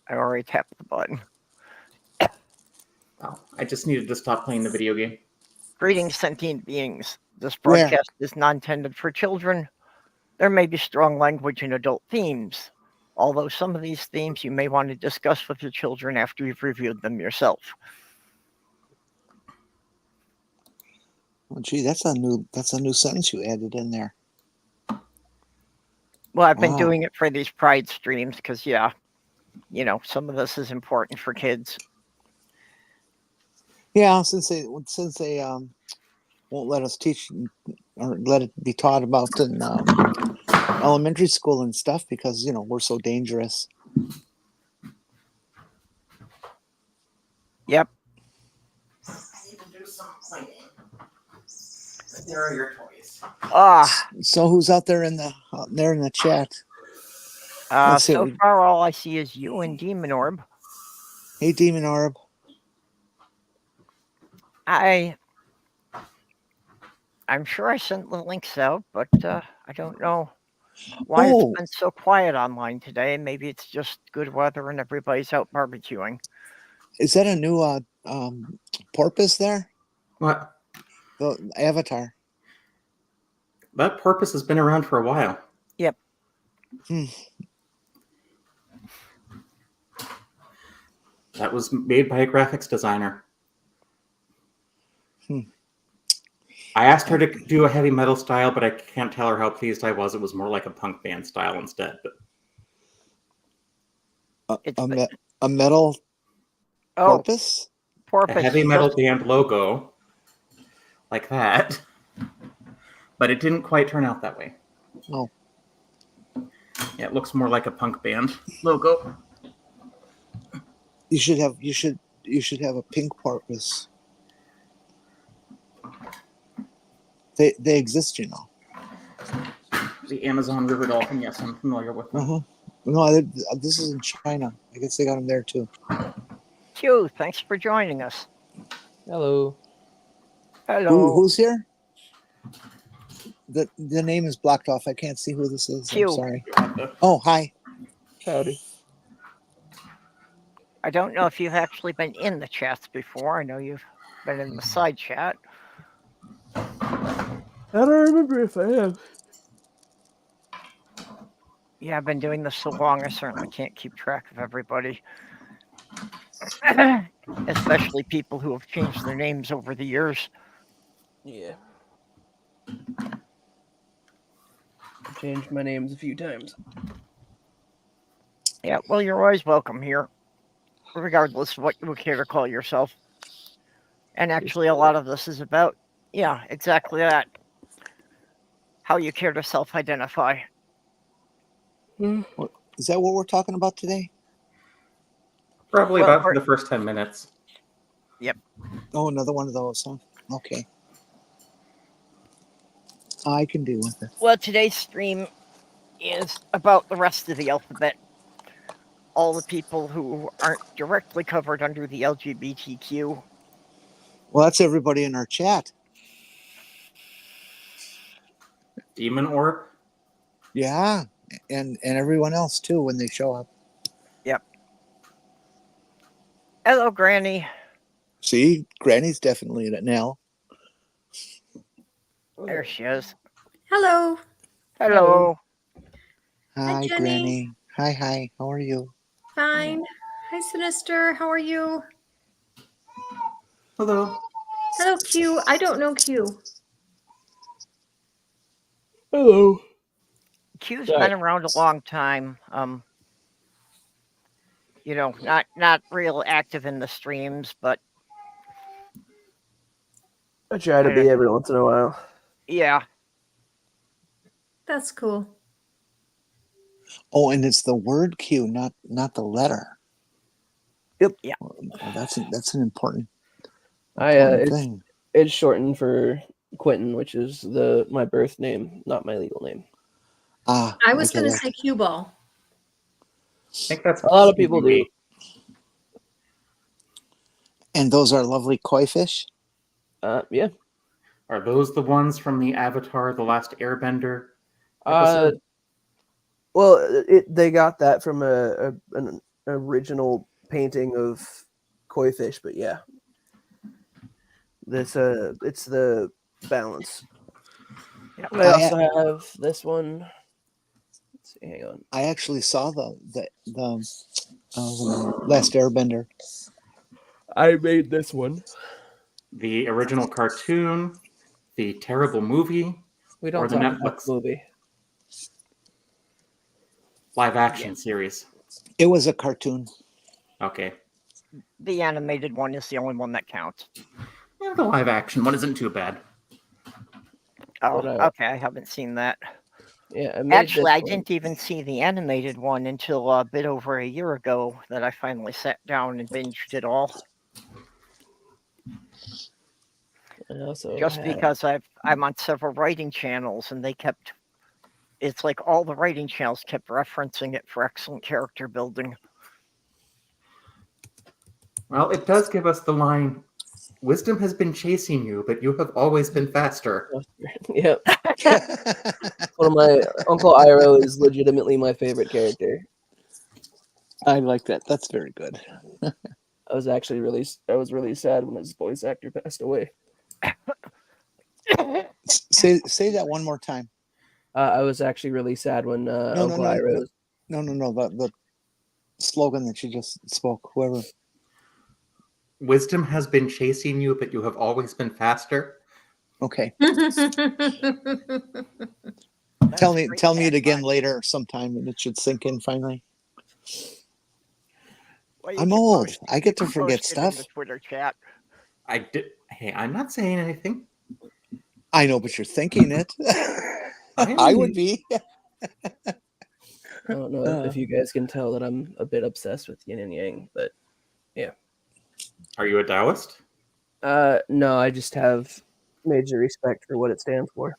I already tapped the button. Oh, I just needed to stop playing the video game. Greetings, sentient beings. This Where? broadcast is not intended for children. There may be strong language and adult themes, although some of these themes you may want to discuss with your children after you've reviewed them yourself. Oh, gee, that's a new sentence you added in there. Well, I've been Wow. doing it for these Pride streams because, yeah, some of this is important for kids. Yeah, since they won't let us teach or let it be taught about in elementary school and stuff because we're so dangerous. Yep. I need to do some cleaning. There are your toys. So who's out there in the chat? So far, all I see is you and Demon Orb. Hey, Demon Orb. I'm sure I sent the links out, but I don't know why it's been so quiet online today. Maybe it's just good weather and everybody's out barbecuing. Is that a new porpoise there? What? The avatar. That porpoise has been around for a while. Yep. That was made by a graphics designer. I asked her to do a heavy metal style, but I can't tell her how pleased I was. It was more like a punk band style instead. But a metal porpoise? Porpoise. A heavy metal band logo like that. But it didn't quite turn out that way. No. Yeah, it looks more like a punk band logo. You should have a pink porpoise. They exist, The Amazon river dolphin, yes, I'm familiar with them. No, this is in China. I guess they got them there too. Q, thanks for joining us. Hello. Hello. Who's here? The name is blocked off. I can't see who this is. Q. I'm sorry. Oh, hi. Howdy. I don't know if you've actually been in the chats before. I know you've been in the side chat. I don't remember if I have. Yeah, I've been doing this so long, I certainly can't keep track of everybody. Especially people who have changed their names over the years. Yeah. I've changed my names a few times. Yeah, well, you're always welcome here, regardless of what you would care to call yourself. And actually, a lot of this is about, yeah, exactly that. How you care to self-identify. Is that what we're talking about today? Probably about for the first 10 minutes. Yep. Oh, another one of those, huh? Okay. I can deal with it. Well, today's stream is about the rest of the alphabet. All the people who aren't directly covered under the LGBTQ. Well, that's everybody in our chat. Demon Orb? Yeah, and everyone else too when they show up. Yep. Hello, Granny. See, Granny's definitely in it now. There she is. Hello. Hello. Hi, Jenny. Granny. Hi. How are you? Fine. Hi, Sinister. How are you? Hello. Hello, Q. I don't know Q. Hello. Q's been around a long time. Not real active in the streams, but I try to be every once in a while. Yeah. That's cool. Oh, and it's the word Q, not the letter. Yep. Yeah. Well, that's an important thing. It's shortened for Quentin, which is my birth name, not my legal name. I was going to say Q ball. I think that's a lot of people do. And those are lovely koi fish? Yeah. Are those the ones from the Avatar, The Last Airbender episode? Well, they got that from an original painting of koi fish, but yeah, this it's the balance. Yeah. I also have this one. Let's see, hang on. I actually saw the Last Airbender. I made this one. The original cartoon, the terrible movie, We or don't the talk about Netflix the movie. live action series. It was a cartoon. Okay. The animated one is the only one that counts. Yeah, the live action one isn't too bad. Oh, But, okay. I haven't seen that. Yeah, I made Actually, this I one. didn't even see the animated one until a bit over a year ago that I finally sat down and binged it all. I also Just have, because I'm on several writing channels and it's like all the writing channels kept referencing it for excellent character building. Well, it does give us the line, wisdom has been chasing you, but you have always been faster. yep. One of my Uncle Iroh is legitimately my favorite character. I like that. That's very good. I was really sad when his voice actor passed away. Say that one more time. I was actually really sad when No, Uncle Iroh. No. The slogan that you just spoke. Whoever. Wisdom has been chasing you, but you have always been faster. Okay. That's Tell a me great it again tagline. later sometime, and it should sink in finally. Well, you I'm can old. post- I you get to can forget post it in stuff. the Twitter chat. I did. Hey, I'm not saying anything. I know, but you're thinking it. I I am. would be. I don't know if you guys can tell that I'm a bit obsessed with yin and yang, but Are you a Taoist? no, I just have major respect for what it stands for.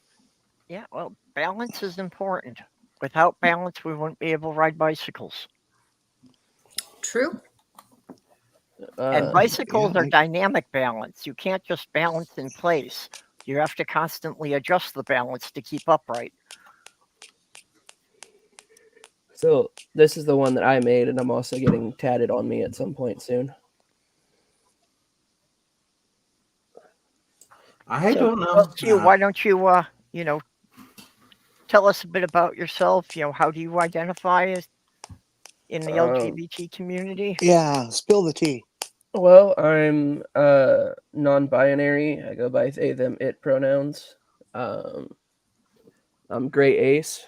Yeah, well, balance is important. Without balance, we wouldn't be able to ride bicycles. True. And bicycles yeah, are dynamic balance. You can't just balance in place. You have to constantly adjust the balance to keep upright. So this is the one that I made, and I'm also getting tatted on me at some point soon. I So, don't know. well, Q, why don't you, tell us a bit about yourself? How do you identify in the LGBT community? Yeah, spill the tea. Well, I'm non-binary. I go by they, them, it pronouns. I'm gray ace.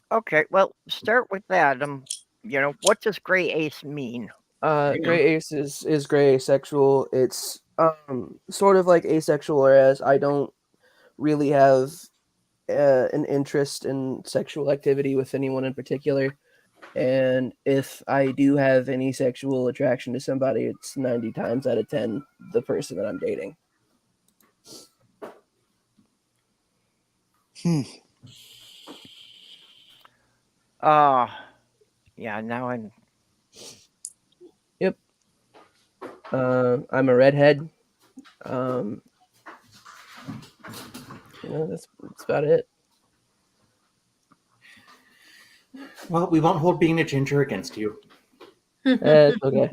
Okay, well, start with that. What does gray ace mean? Gray ace is gray asexual. It's sort of like asexual, whereas I don't really have an interest in sexual activity with anyone in particular. And if I do have any sexual attraction to somebody, it's 90 times out of 10 the person that I'm dating. Yeah, now I'm. Yep. I'm a redhead. That's about it. Well, we won't hold being a ginger against you. It's okay.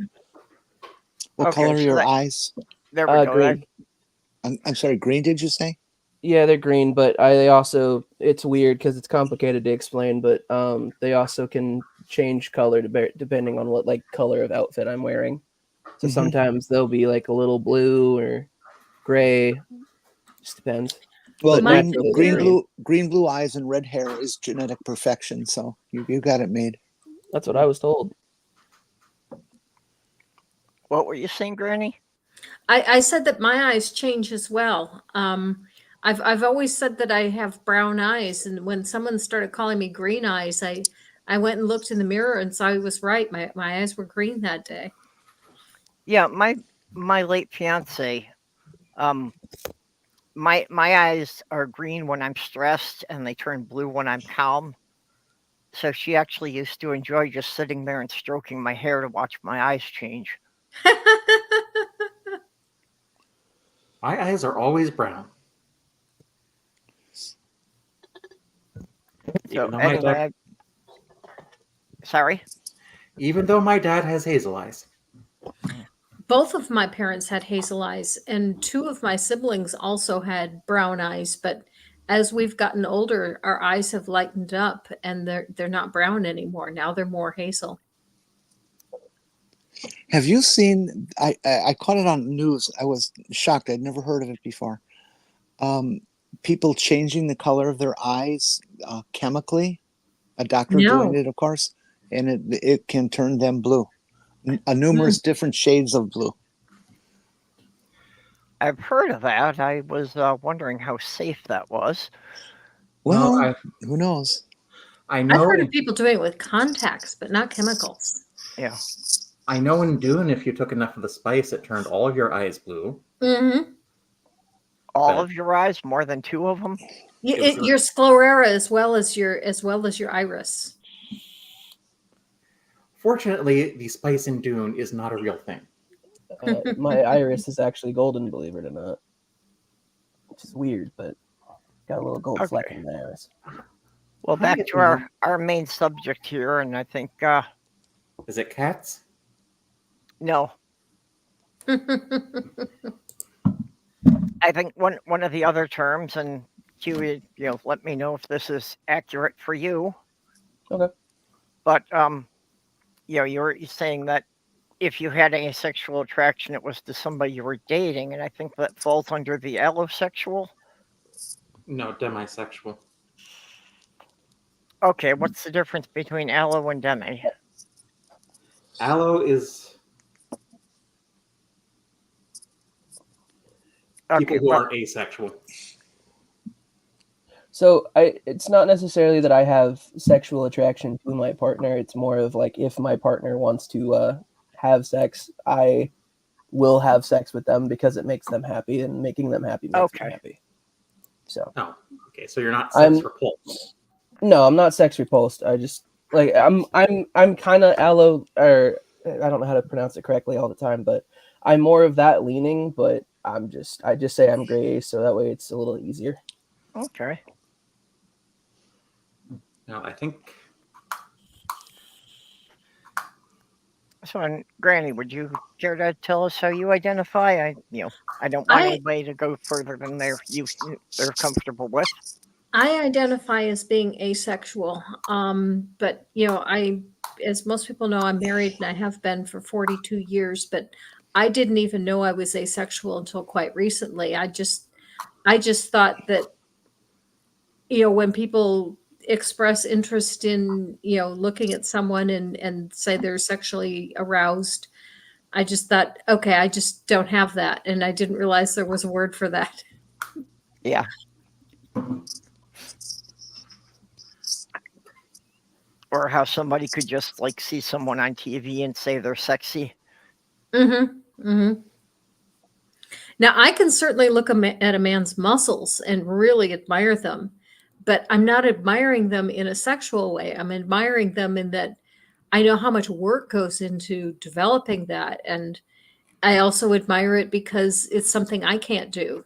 What Okay, color are so your that- eyes? There we go. Green. I'm sorry, green. Did you say? Yeah, they're green, but they also, it's weird because it's complicated to explain, but they also can change color depending on what color of outfit I'm wearing. So sometimes they'll be like a little blue or gray. Just depends. Well, But green, blue eyes and red hair is genetic perfection. So you got it made. That's what I was told. What were you saying, Granny? I said that my eyes change as well. I've always said that I have brown eyes, and when someone started calling me green eyes, I went and looked in the mirror and saw I was right. My eyes were green that day. Yeah, my late fiance, my eyes are green when I'm stressed and they turn blue when I'm calm. So she actually used to enjoy just sitting there and stroking my hair to watch my eyes change. My eyes are always brown. So anyway, Sorry. Even though my dad has hazel eyes. Both of my parents had hazel eyes, and two of my siblings also had brown eyes. But as we've gotten older, our eyes have lightened up, and they're not brown anymore. Now they're more hazel. Have you seen? I caught it on news. I was shocked. I'd never heard of it before. People changing the color of their eyes chemically. A doctor doing No. it, of course, and it can turn them blue. Hmm. Numerous different shades of blue. I've heard of that. I was wondering how safe that was. Well, No, who knows? I I've know. heard of people doing it with contacts, but not chemicals. Yeah. I know in Dune, if you took enough of the spice, it turned all of your eyes blue. Mm-hmm. All But- of your eyes, more than two of them. Your sclera as well as your iris. Fortunately, the spice in Dune is not a real thing. My iris is actually golden, believe it or not. Which is weird, but got a little gold fleck Okay. in my iris. Well, Hi, back to our main subject here, and I think Is it cats? no, I think one of the other terms, and Q, let me know if this is accurate for you. Okay. But you're saying that if you had any sexual attraction, it was to somebody you were dating, and I think that falls under the allosexual. No, demisexual. Okay, what's the difference between allo and demi? Allo is people Okay, who well, aren't asexual. So it's not necessarily that I have sexual attraction to my partner. It's more of like if my partner wants to have sex, I will have sex with them because it makes them happy, and making them happy makes Okay. me happy. So Oh, okay. So you're not sex I'm- repulsed. no, I'm not sex repulsed. I just like I'm kind of allo, or I don't know how to pronounce it correctly all the time, but I'm more of that leaning. But I just say I'm gray, so that way it's a little easier. okay. No, I think So, and Granny, would you care to tell us how you identify? I don't want I anybody to go further than they're comfortable with. I identify as being asexual. But as most people know, I'm married and I have been for 42 years, but I didn't even know I was asexual until quite recently. I just thought that, when people express interest in, looking at someone and say they're sexually aroused, I just thought, okay, I just don't have that. And I didn't realize there was a word for that. Yeah. Or how somebody could just like see someone on TV and say they're sexy. Mm-hmm. Mm-hmm. Now, I can certainly look at a man's muscles and really admire them, but I'm not admiring them in a sexual way. I'm admiring them in that I know how much work goes into developing that. And I also admire it because it's something I can't do.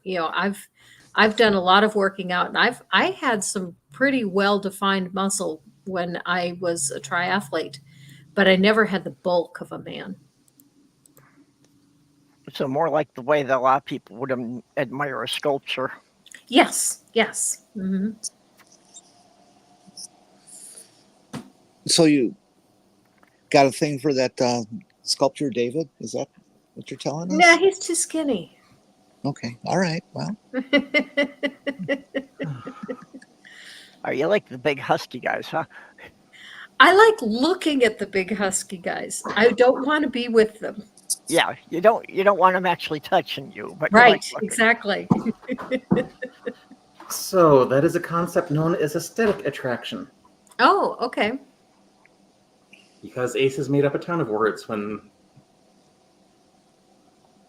I've done a lot of working out, and I had some pretty well-defined muscle when I was a triathlete, but I never had the bulk of a man. So more like the way that a lot of people would admire a sculpture. Yes, yes. Mm-hmm. So you got a thing for that sculpture, David? Is that what you're telling us? Nah, he's too skinny. Okay. All right. Well, Are you like the big husky guys, huh? I like looking at the big husky guys. I don't want to be with them. Yeah, you don't want them actually touching you, but you like Right, looking. exactly. so. That is a concept known as aesthetic attraction. Oh, okay. Because Ace has made up a ton of words when.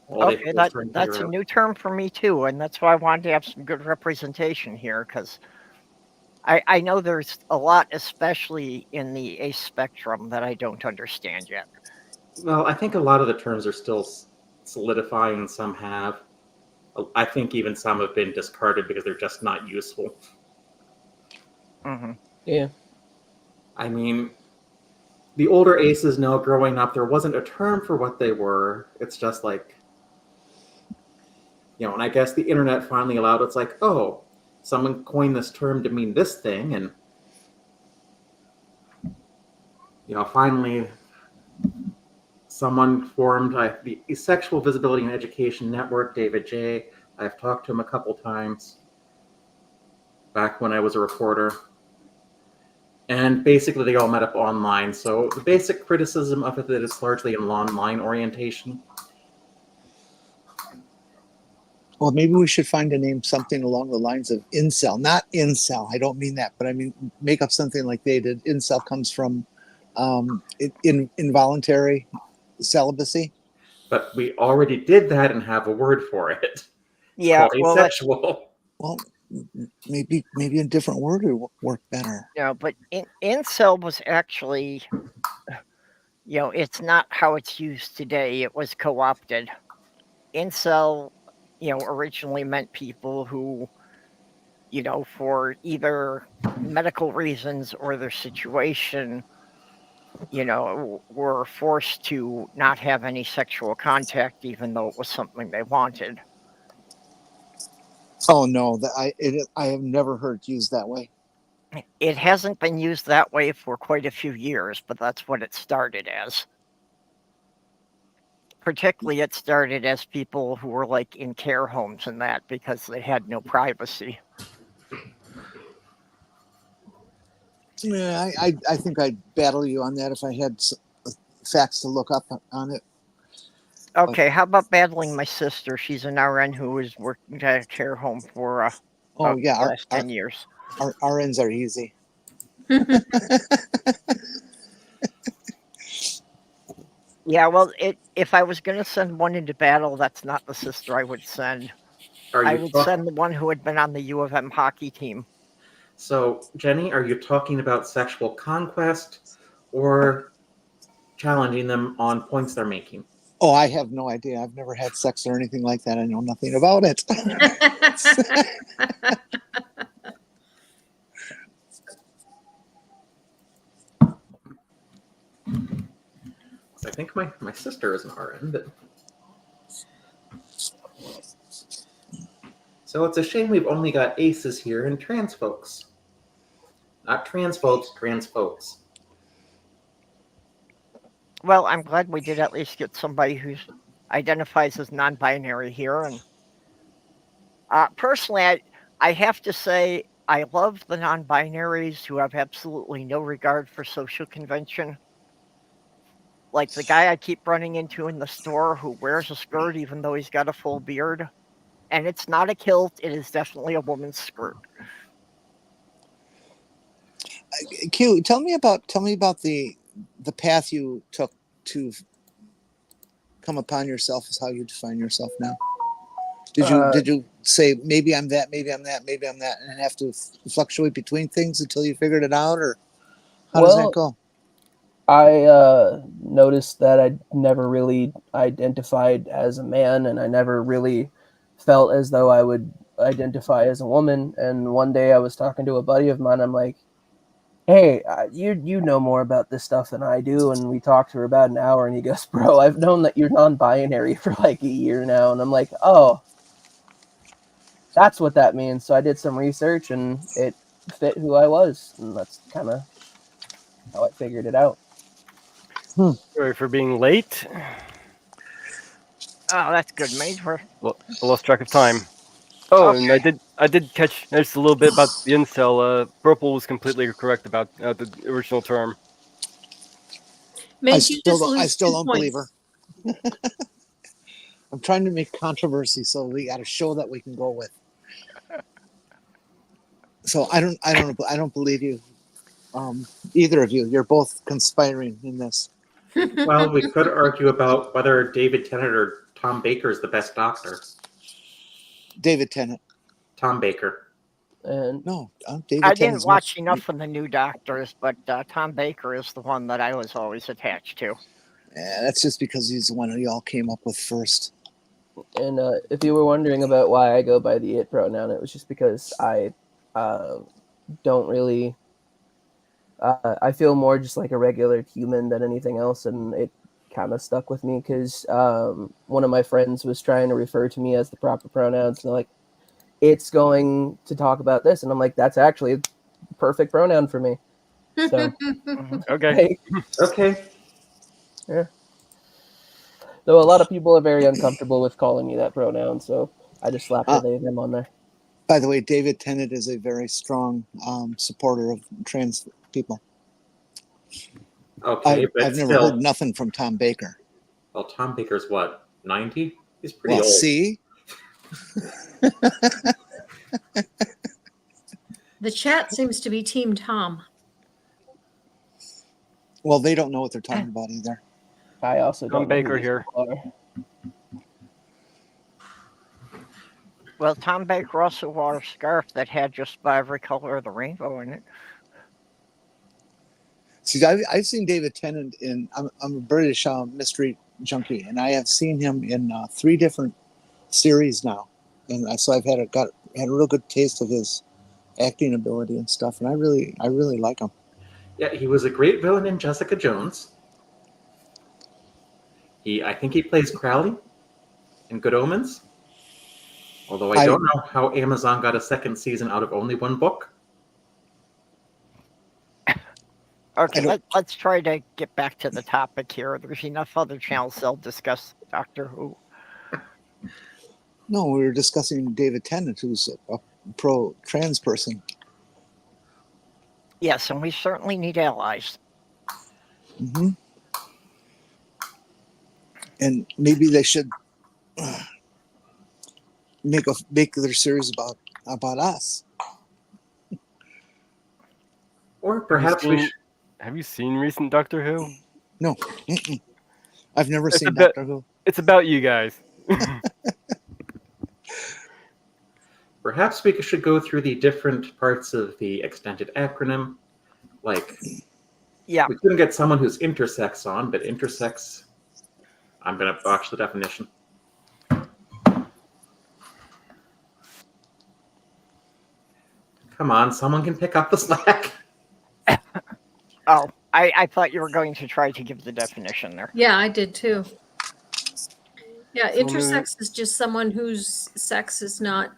all they Okay, have is trying to that's figure a out. new term for me too, and that's why I wanted to have some good representation here, because I know there's a lot, especially in the ace spectrum, that I don't understand yet. Well, I think a lot of the terms are still solidifying, and some have. I think even some have been discarded because they're just not useful. Mm-hmm. Yeah. I mean, the older aces know growing up there wasn't a term for what they were. It's just like, and I guess the internet finally allowed it's like, oh, someone coined this term to mean this thing, and finally someone formed the Sexual Visibility and Education Network, David J. I've talked to him a couple times back when I was a reporter. And basically they all met up online. So the basic criticism of it that it's largely an online orientation. Well, maybe we should find a name, something along the lines of incel. Not incel, I don't mean that, but I mean make up something like they did. Incel comes from involuntary celibacy. But we already did that and have a word for it. It's called asexual. Well, maybe a different word would work better. Yeah, but incel was actually, it's not how it's used today. It was co-opted. Incel, originally meant people who, for either medical reasons or their situation, were forced to not have any sexual contact, even though it was something they wanted. Oh no, I have never heard it used that way. It hasn't been used that way for quite a few years, but that's what it started as. Particularly, it started as people who were like in care homes and that because they had no privacy. Yeah, I think I'd battle you on that if I had facts to look up on it. Okay, how about battling my sister? She's an RN who was working at a care home for the last 10 years. Our RNs are easy. Yeah, well, if I was going to send one into battle, that's not the sister I would send. I would send the one who had been on the U of M hockey team. So, Jenny, are you talking about sexual conquest or challenging them on points they're making? Oh, I have no idea. I've never had sex or anything like that. I know nothing about it. I think my sister is an RN, but... So it's a shame we've only got aces here and trans folks. Not trans folks, trans folks. Well, I'm glad we did at least get somebody who identifies as non-binary here. And personally, I have to say, I love the non-binaries who have absolutely no regard for social convention. Like the guy I keep running into in the store who wears a skirt even though he's got a full beard. And it's not a kilt, it is definitely a woman's skirt. Q, tell me about the path you took to come upon yourself as how you define yourself now. Did you say maybe I'm that, maybe I'm that, maybe I'm that, and have to fluctuate between things until you figured it out, or how does that go? I noticed that I never really identified as a man, and I never really felt as though I would identify as a woman. And one day I was talking to a buddy of mine. I'm like, hey, you know more about this stuff than I do. And we talked for about an hour, and he goes, bro, I've known that you're non-binary for like a year now. And I'm like, oh, that's what that means. So I did some research, and it fit who I was. And that's kind of how I figured it out. Sorry for being late. Oh, that's good, mate. I lost track of time. Oh, Okay. and I did catch just a little bit about the incel. Purple was completely correct about the original term. I still don't believe her. I'm trying to make controversy, so we got a show that we can go with. So I don't believe you, either of you. You're both conspiring in this. Well, we could argue about whether David Tennant or Tom Baker is the best doctor. David Tennant. Tom Baker. And No, David I Tennant's didn't watch enough of the new Doctors, but Tom Baker is the one that I was always attached to. Yeah, that's just because he's the one y'all came up with first. And if you were wondering about why I go by the it pronoun, it was just because I don't really I feel more just like a regular human than anything else, and it kind of stuck with me because one of my friends was trying to refer to me as the proper pronouns, and they're like, it's going to talk about this, and I'm like, that's actually a perfect pronoun for me. So, Mhm. Okay. like, Okay. yeah. Though a lot of people are very uncomfortable with calling me that pronoun, so I just slapped the Uh, they them on there. by the way, David Tennant is a very strong supporter of trans people. Okay, I've but never heard still, nothing from Tom Baker. well, Tom Baker's what, 90? He's pretty Well, old. see, The chat seems to be Team Tom. well, they don't know what they're talking about either. I also Tom don't know who Baker these here. people are. Well, Tom Baker also wore a scarf that had just about every color of the rainbow in it. See, I've seen David Tennant in. I'm a British mystery junkie, and I have seen him in 3 different series now, and so I've had a real good taste of his acting ability and stuff, and I really like him. Yeah, he was a great villain in Jessica Jones. I think he plays Crowley in Good Omens. Although I don't know how Amazon got a second season out of only one book. Okay, don't- let's try to get back to the topic here. There's enough other channels that'll discuss Doctor Who. No, we were discussing David Tennant, who's a pro trans person. Yes, and we certainly need allies. Hmm. And maybe they should make their series about us. Or perhaps we should. Have you seen recent Doctor Who? No, I've never It's seen about Doctor Who. it's about you guys. Perhaps we should go through the different parts of the extended acronym. Like, Yeah, we couldn't get someone who's intersex on, but intersex. I'm going to botch the definition. Come on, someone can pick up the slack. oh, I thought you were going to try to give the definition there. Yeah, I did too. Yeah, So intersex is just someone whose sex is not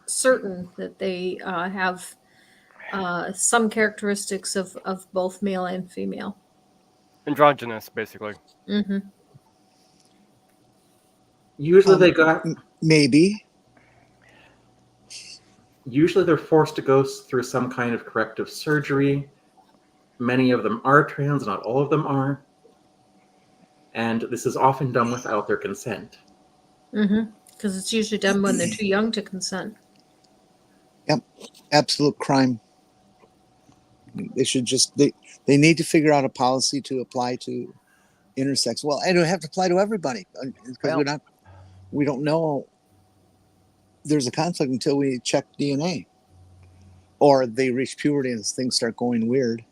certain, that they have some characteristics of both male and female. androgynous, basically. Hmm. Usually they got. Maybe. Usually they're forced to go through some kind of corrective surgery. Many of them are trans, not all of them are. And this is often done without their consent. Because it's usually done when they're too young to consent. Yep, absolute crime. They should they need to figure out a policy to apply to intersex. Well, and it would have to apply to everybody because Well, we don't know there's a conflict until we check DNA or they reach puberty and things start going weird.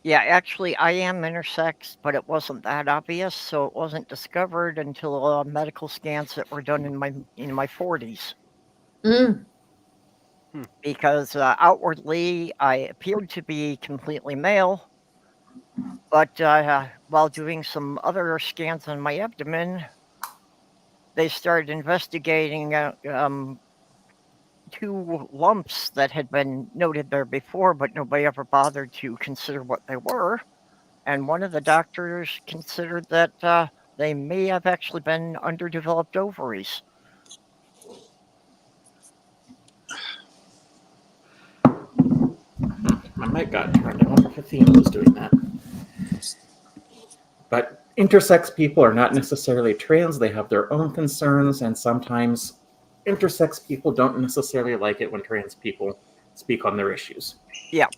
yeah, actually, I am intersex, but it wasn't that obvious, so it wasn't discovered until medical scans that were done in my 40s. Mm. Because outwardly I appeared to be completely male, but while doing some other scans on my abdomen, they started investigating 2 lumps that had been noted there before, but nobody ever bothered to consider what they were. And one of the doctors considered that they may have actually been underdeveloped ovaries. My mic got turned. I wonder if Athena was doing that. But intersex people are not necessarily trans. They have their own concerns, and sometimes intersex people don't necessarily like it when trans people speak on their issues. Yeah.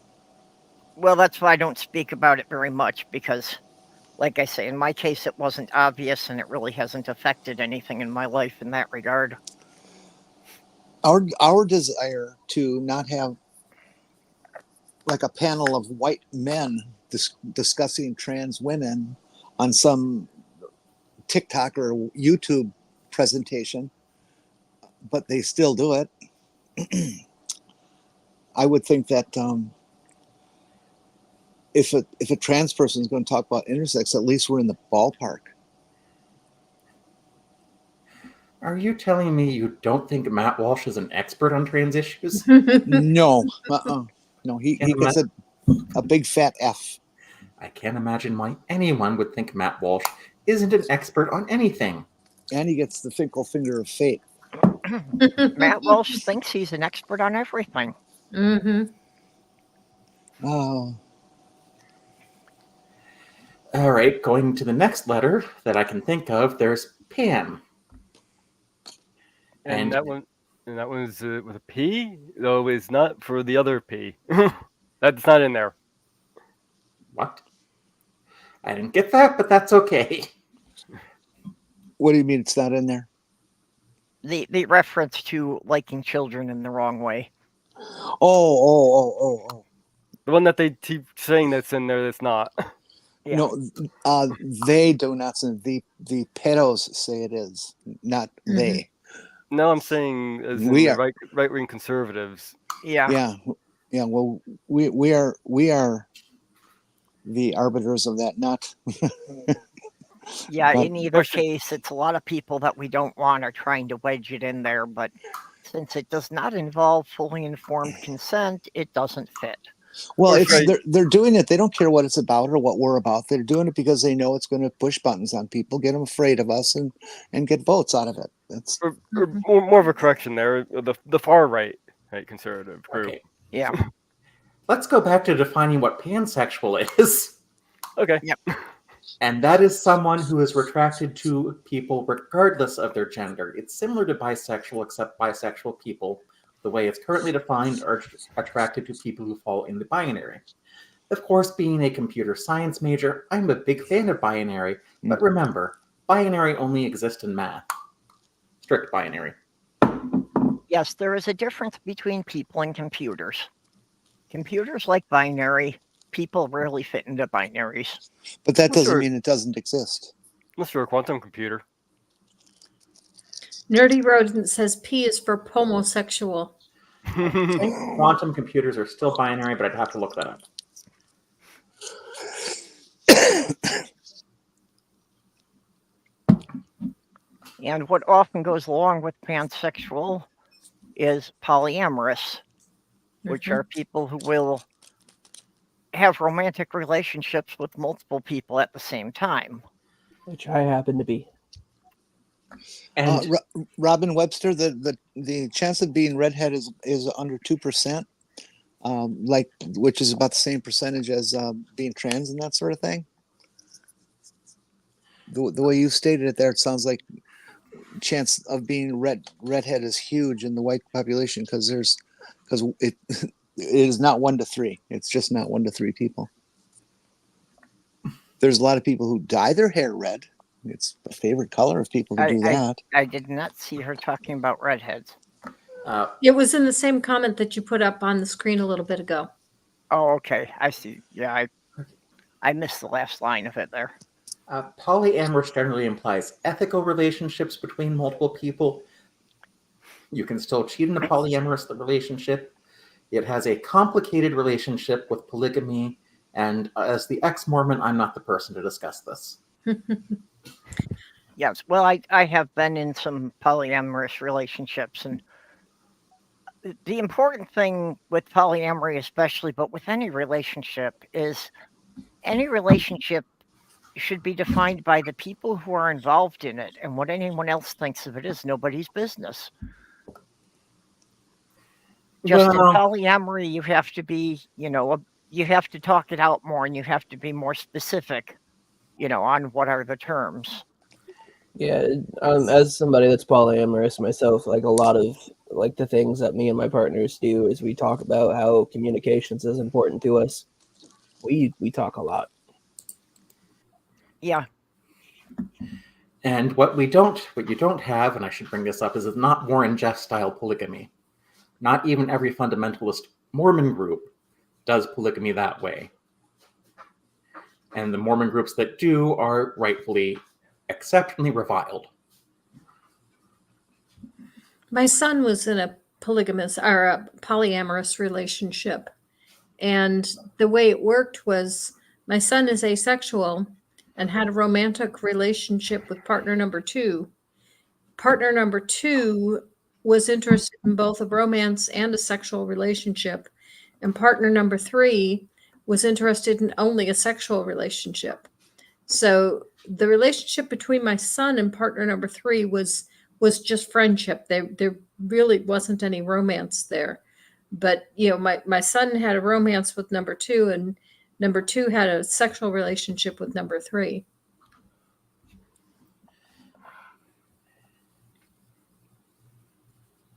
Well, that's why I don't speak about it very much because, like I say, in my case, it wasn't obvious and it really hasn't affected anything in my life in that regard. Our desire to not have like a panel of white men discussing trans women on some TikTok or YouTube presentation, but they still do it. I would think that if a trans person is going to talk about intersex, at least we're in the ballpark. Are you telling me you don't think Matt Walsh is an expert on trans issues? No, no, he Can't gets a big fat F. I can't imagine why anyone would think Matt Walsh isn't an expert on anything. And he gets the fickle finger of fate. Matt Walsh thinks he's an expert on everything. Mm-hmm. Oh, All right, going to the next letter that I can think of, there's Pam. And that one's with a P, though it's not for the other P. That's not in there. What? I didn't get that, but that's okay. what do you mean it's not in there? The reference to liking children in the wrong way. Oh. The one that they keep saying that's in there that's not. Yeah. No, they do not say, the pedos say it is, not they. No, I'm saying as in We the are- right wing conservatives. Yeah. Yeah. Well, we are the arbiters of that, not. Yeah, But- in either case, it's a lot of people that we don't want are trying to wedge it in there, but since it does not involve fully informed consent, it doesn't fit. Well, Or it's should they're doing it. They don't care what it's about or what we're about. They're doing it because they know it's going to push buttons on people, get them afraid of us, and get votes out of it. That's Or more of a correction there, the far right conservative group. Okay, Yeah. let's go back to defining what pansexual is. Okay. And that is someone who is attracted to people regardless of their gender. It's similar to bisexual, except bisexual people, the way it's currently defined, are attracted to people who fall in the binary. Of course, being a computer science major, I'm a big fan of binary, but remember, binary only exists in math. Strict binary. Yes, there is a difference between people and computers. Computers like binary, people rarely fit into binaries. but that doesn't Sure. mean it doesn't exist. Unless you're a quantum computer. Nerdy Rodent says P is for homosexual. I think quantum computers are still binary, but I'd have to look that up. And what often goes along with pansexual is polyamorous, which are people who will have romantic relationships with multiple people at the same time. Which I happen to be. And Robin Webster, the chance of being redhead is under 2%, like which is about the same percentage as being trans and that sort of thing. The way you stated it there, it sounds like chance of being redhead is huge in the white population because it it is not 1 to 3. It's just not 1 to 3 people. There's a lot of people who dye their hair red. It's a favorite color of people who do that. I did not see her talking about redheads. It was in the same comment that you put up on the screen a little bit ago. Oh, okay. I see. Yeah, I missed the last line of it there. polyamorous generally implies ethical relationships between multiple people. You can still cheat in a polyamorous relationship. It has a complicated relationship with polygamy. And as the ex-Mormon, I'm not the person to discuss this. Yes. Well, I have been in some polyamorous relationships, and the important thing with polyamory especially, but with any relationship, is any relationship should be defined by the people who are involved in it, and what anyone else thinks of it is nobody's business. Just in polyamory, you have to be, you have to talk it out more, and you have to be more specific, on what are the terms. Yeah, as somebody that's polyamorous myself, like a lot of like the things that me and my partners do is we talk about how communications is important to us. We talk a lot. Yeah. And what you don't have, and I should bring this up, is not Warren Jeffs style polygamy. Not even every fundamentalist Mormon group does polygamy that way. And the Mormon groups that do are rightfully exceptionally reviled. My son was in a polyamorous relationship, And the way it worked was my son is asexual and had a romantic relationship with partner number two. Partner number two was interested in both a romance and a sexual relationship. And partner number three was interested in only a sexual relationship. So the relationship between my son and partner number three was just friendship. There really wasn't any romance there. But my son had a romance with number two, and number two had a sexual relationship with number three.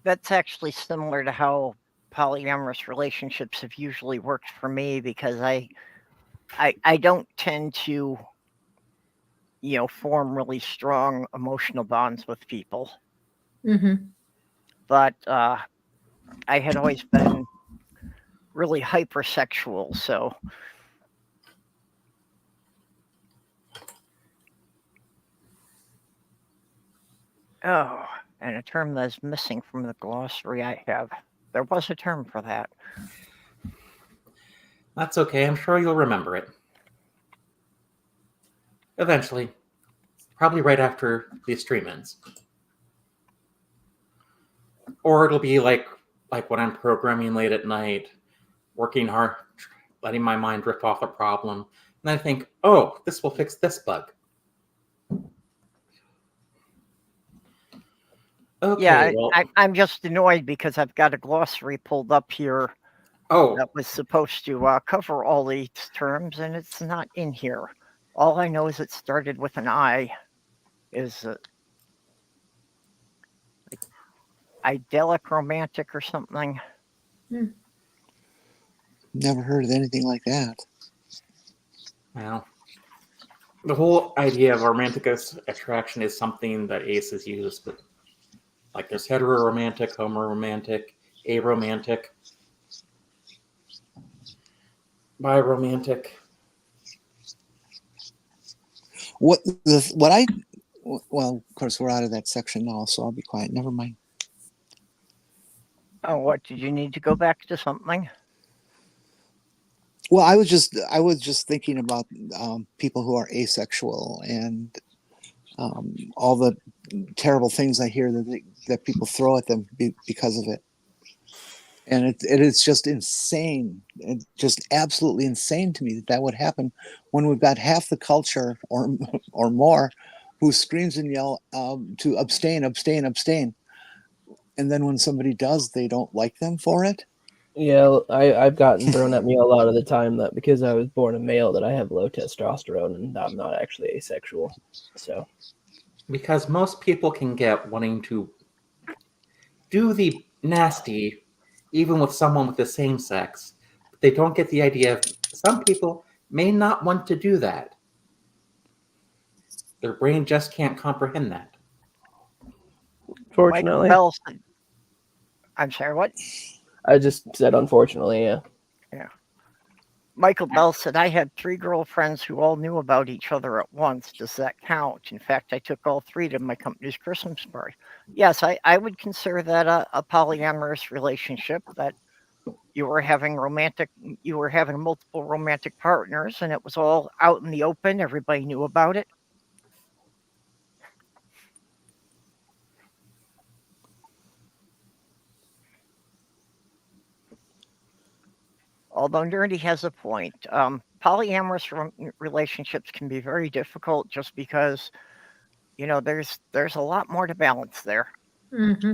That's actually similar to how polyamorous relationships have usually worked for me, because I don't tend to, form really strong emotional bonds with people. Mm-hmm. But I had always been really hypersexual, so oh, and a term that's missing from the glossary I have. There was a term for that. That's okay. I'm sure you'll remember it. Eventually. Probably right after the stream ends. Or it'll be like when I'm programming late at night, working hard, letting my mind drift off a problem, and I think, oh, this will fix this bug. Okay, Yeah, well, I'm just annoyed because I've got a glossary pulled up here that was supposed to cover all these terms, and it's not in here. All I know is it started with an I. Is like idyllic romantic or something. Never heard of anything like that. well, the whole idea of romantic attraction is something that aces use, but like there's hetero-romantic, homo-romantic, aromantic, biromantic. What I well, of course, we're out of that section now, so I'll be quiet. Never mind. Oh, what did you need to go back to something? Well, I was just thinking about people who are asexual and all the terrible things I hear that people throw at them because of it. And it is just insane. It's just absolutely insane to me that would happen when we've got half the culture or more who screams and yell to abstain, abstain, abstain. And then when somebody does, they don't like them for it. Yeah, I've gotten thrown at me a lot of the time that because I was born a male that I have low testosterone and I'm not actually asexual. So Because most people can get wanting to do the nasty even with someone with the same sex, but they don't get the idea of some people may not want to do that. Their brain just can't comprehend that. Michael fortunately, Bell said, I'm sorry, what? I just said unfortunately, yeah. Yeah. Michael Bell said, I had 3 girlfriends who all knew about each other at once. Does that count? In fact, I took all 3 to my company's Christmas party. Yes, I would consider that a polyamorous relationship, that you were having multiple romantic partners and it was all out in the open. Everybody knew about it. Although Nerdy has a point. Polyamorous relationships can be very difficult just because, there's a lot more to balance there. Mm-hmm.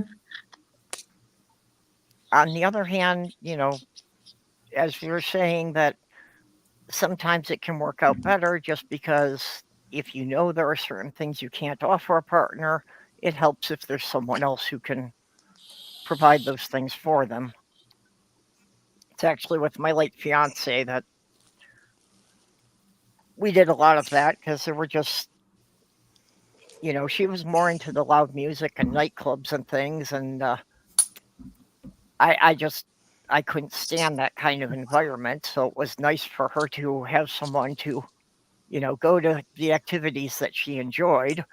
On the other hand, as you were saying, that sometimes it can work out better just because if there are certain things you can't offer a partner, it helps if there's someone else who can provide those things for them. It's actually with my late fiance that we did a lot of that because there were just, she was more into the loud music and nightclubs and things, and I couldn't stand that kind of environment. So it was nice for her to have someone to, go to the activities that she enjoyed.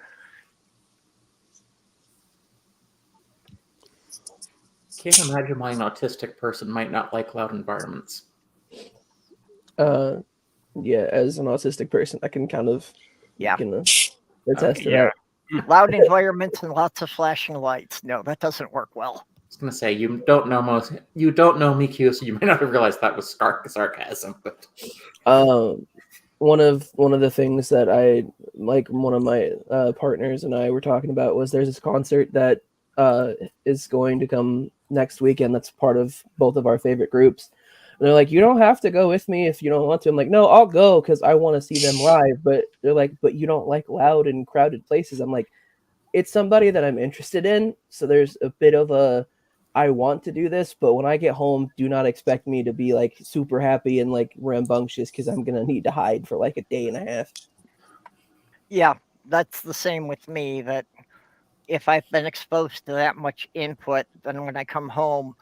Can't imagine why an autistic person might not like loud environments. Yeah, as an autistic person, I can kind of Yeah. attest to Yeah. that. Loud environments and lots of flashing lights. No, that doesn't work well. I was gonna say you don't know me, Q, so you might not have realized that was sarcasm. But One of the things that I like, one of my partners and I were talking about was there's this concert that is going to come next weekend. That's part of both of our favorite groups. And they're like, you don't have to go with me if you don't want to. I'm like, no, I'll go because I want to see them live. But they're like, but you don't like loud and crowded places. I'm like, it's somebody that I'm interested in. So there's a bit of a I want to do this, but when I get home, do not expect me to be like super happy and like rambunctious because I'm gonna need to hide for like a day and a half. Yeah, that's the same with me. That if I've been exposed to that much input, then when I come home,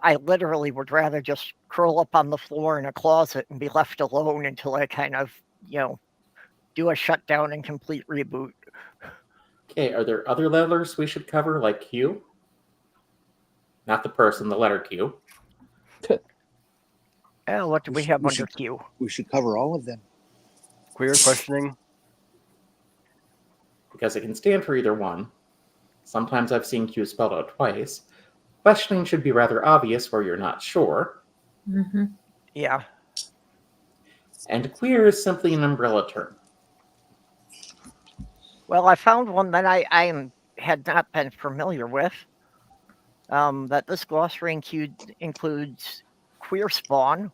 I literally would rather just curl up on the floor in a closet and be left alone until I kind of, do a shutdown and complete reboot. okay, are there other letters we should cover, like Q? Not the person, the letter Q. Oh, what do we have under Q? We should cover all of them. Queer questioning. Because it can stand for either one. Sometimes I've seen Q spelled out twice. Questioning should be rather obvious where you're not sure. Mm-hmm. Yeah. And queer is simply an umbrella term. Well, I found one that I had not been familiar with. That this glossary includes queer spawn,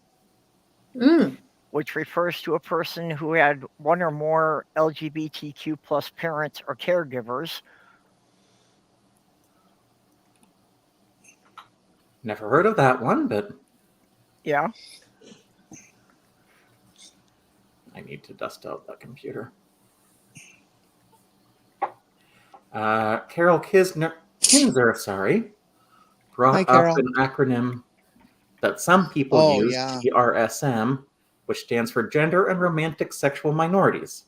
Mm. which refers to a person who had one or more LGBTQ plus parents or caregivers. Never heard of that one, but Yeah. I need to dust out the computer. Carol Kinzer, brought Hi, up Carol. an acronym that some people Oh, use, yeah. GRSM, which stands for Gender and Romantic Sexual Minorities.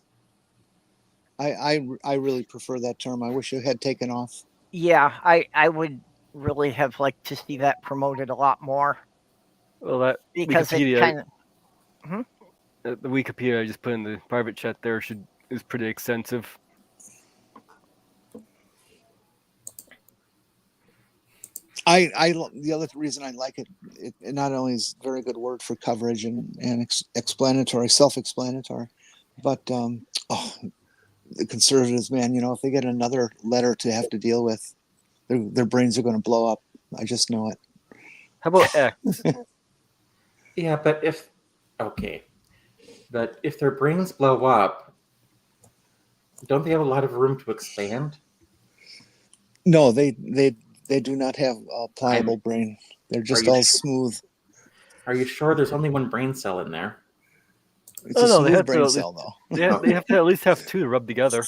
I really prefer that term. I wish it had taken off. Yeah, I would really have liked to see that promoted a lot more Well, that because it Wikipedia, kind of. the Wikipedia I just put in the private chat there is pretty extensive. The other reason I like it, it not only is a very good word for coverage and explanatory, self-explanatory, but the conservatives, man, if they get another letter to have to deal with, their brains are going to blow up. I just know it. How about X? Yeah, but if their brains blow up, don't they have a lot of room to expand? No, they do not have a pliable brain. They're just all smooth. Are you sure there's only one brain cell in there? It's a smooth brain cell, though. They have to at least have two to rub together.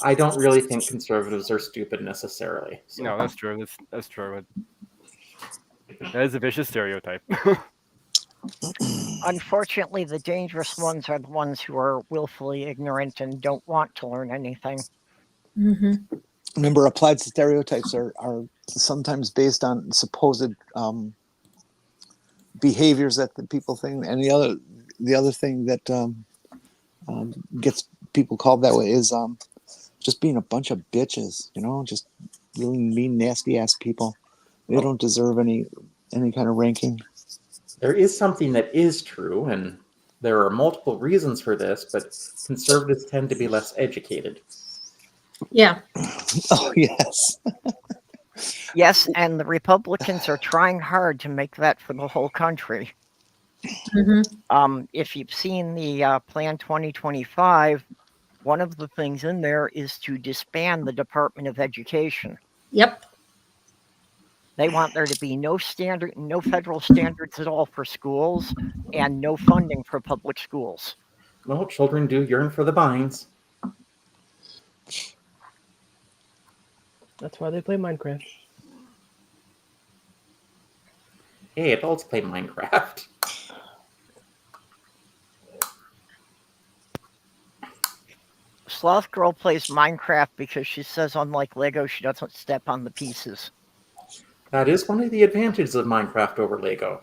I don't really think conservatives are stupid necessarily. So. No, that's true. That's true. That is a vicious stereotype. Unfortunately, the dangerous ones are the ones who are willfully ignorant and don't want to learn anything. Mm-hmm. Remember, applied stereotypes are sometimes based on supposed behaviors that the people think, and the other thing that gets people called that way is just being a bunch of bitches. Just really mean, nasty ass people. They don't deserve any kind of ranking. There is something that is true, and there are multiple reasons for this, but conservatives tend to be less educated. Yeah. Oh, yes. Yes, and the Republicans are trying hard to make that for the whole country. Mm-hmm. If you've seen the Plan 2025, one of the things in there is to disband the Department of Education. Yep. They want there to be no federal standards at all for schools, and no funding for public schools. Well, children do yearn for the binds. That's why they play Minecraft. Hey, adults play Minecraft. Sloth Girl plays Minecraft because she says, unlike Lego, she doesn't step on the pieces. That is one of the advantages of Minecraft over Lego.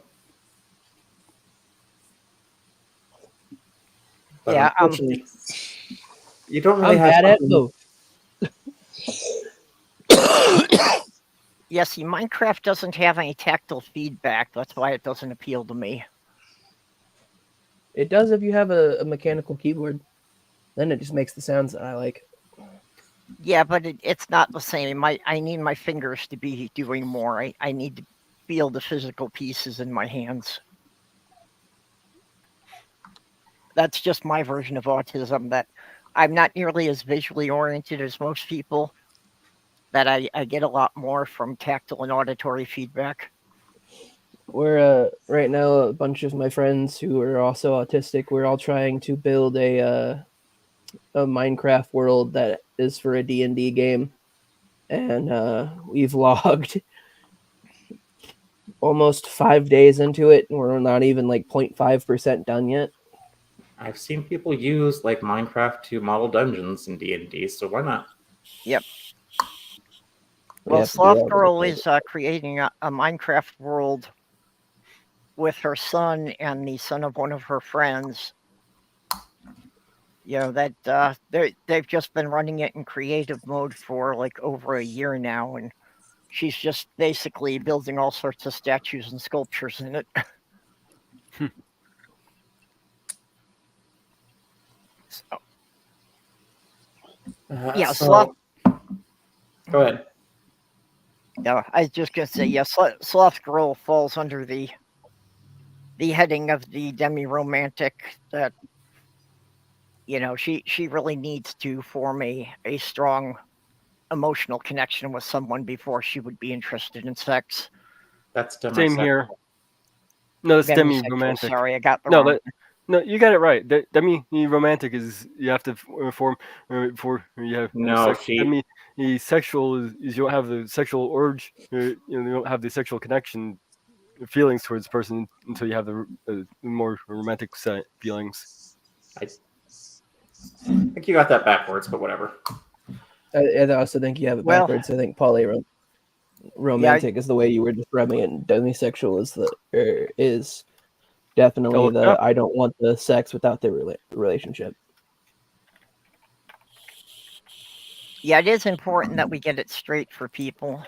But Yeah, unfortunately, you don't really I'm have bad at something. both. yeah, see, Minecraft doesn't have any tactile feedback. That's why it doesn't appeal to me. It does if you have a mechanical keyboard. Then it just makes the sounds that I like. Yeah, but it's not the same. I need my fingers to be doing more. I need to feel the physical pieces in my hands. That's just my version of autism, that I'm not nearly as visually oriented as most people, that I get a lot more from tactile and auditory feedback. We're right now a bunch of my friends who are also autistic. We're all trying to build a Minecraft world that is for a D&D game, and we've logged almost 5 days into it, and we're not even like 0.5% done yet. I've seen people use like Minecraft to model dungeons in D&D, so why not? Yep. We Well, have to do Sloth all Girl the is creating a Minecraft world with her son and the son of one of her friends. You know, that they've just been running it in creative mode for like over a year now, and she's just basically building all sorts of statues and sculptures in it. So, yeah, Sloth. Go ahead. Yeah, I was just gonna say, yeah, Sloth Girl falls under the heading of the demi-romantic. That, you know, she really needs to form a strong emotional connection with someone before she would be interested in sex. That's Same demisexual. here. No, it's Demisexual. demi-romantic. Sorry, I got the No, wrong. no, you got it right. Demi-romantic is you have to form before you have No, sex. Sexual is you don't have the sexual urge. You don't have the sexual connection, feelings towards the person until you have the more romantic feelings. I think you got that backwards, but whatever. I also think you have it Well, backwards. I think romantic is the way you were describing it, and demisexual is definitely yeah. I don't want the sex without the relationship. yeah, it is important that we get it straight for people,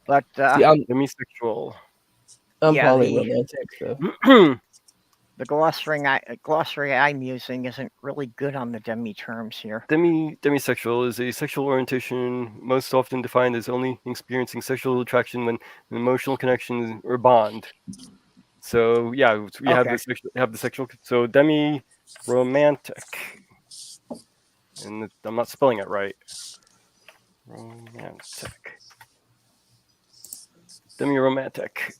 but See, I'm Demisexual. yeah, polyromantic, so the glossary I'm using isn't really good on the demi terms here. Demisexual is a sexual orientation most often defined as only experiencing sexual attraction when an emotional connection or bond. So yeah, we have the sexual. So demi-romantic, and I'm not spelling it right. Romantic. Demi-romantic.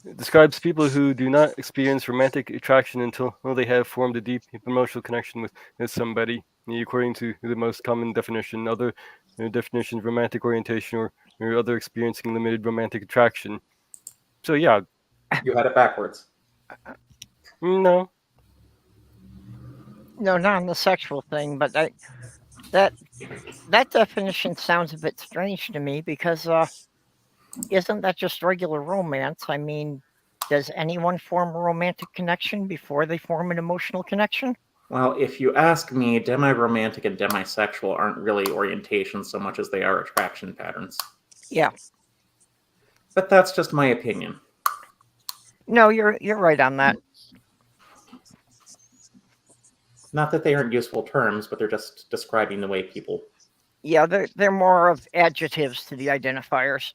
It describes people who do not experience romantic attraction until they have formed a deep emotional connection with somebody. According to the most common definition, other definitions, romantic orientation or other experiencing limited romantic attraction. So yeah, You had it backwards. no. No, not on the sexual thing, but that definition sounds a bit strange to me, because isn't that just regular romance? I mean, does anyone form a romantic connection before they form an emotional connection? Well, if you ask me, demi-romantic and demisexual aren't really orientations so much as they are attraction patterns. Yeah. But that's just my opinion. No, you're right on that. Not that they aren't useful terms, but they're just describing the way people. Yeah, they're more of adjectives to the identifiers.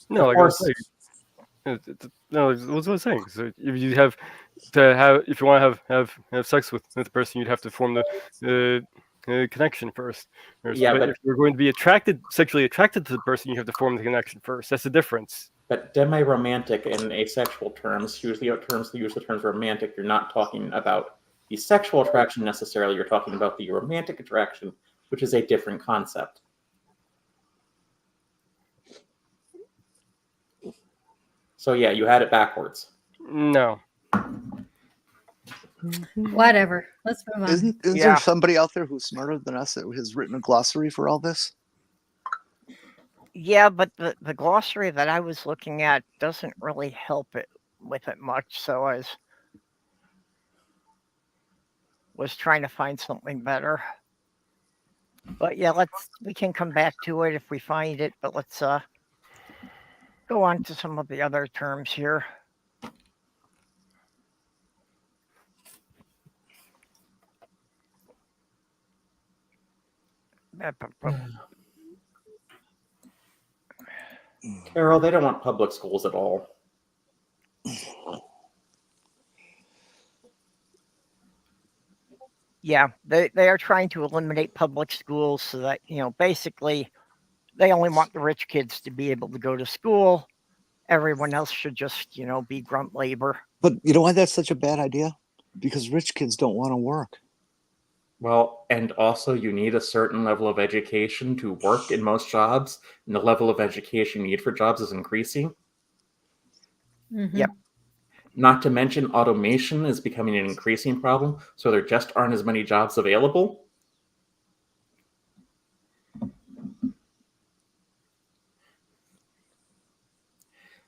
No, Of like I was course. saying. No, what was I saying? So if you want to have sex with the person, you'd have to form the connection first. Yeah, but if you're going to be sexually attracted to the person, you have to form the connection first. That's the difference. But demi-romantic and asexual terms, usually terms that use the terms romantic, you're not talking about the sexual attraction necessarily. You're talking about the romantic attraction, which is a different concept. So yeah, you had it backwards. No. Whatever. Let's move on. Isn't there somebody out there who's smarter than us that has written a glossary for all this? Yeah, but the glossary that I was looking at doesn't really help it with it much, so I was trying to find something better. But yeah, we can come back to it if we find it, but let's go on to some of the other terms here. Carol, they don't want public schools at all. Yeah, they are trying to eliminate public schools so that, basically they only want the rich kids to be able to go to school. Everyone else should just, be grunt labor. But you know why that's such a bad idea? Because rich kids don't want to work. Well, and also you need a certain level of education to work in most jobs, and the level of education you need for jobs is increasing. Mhm. Yep. Not to mention automation is becoming an increasing problem, so there just aren't as many jobs available.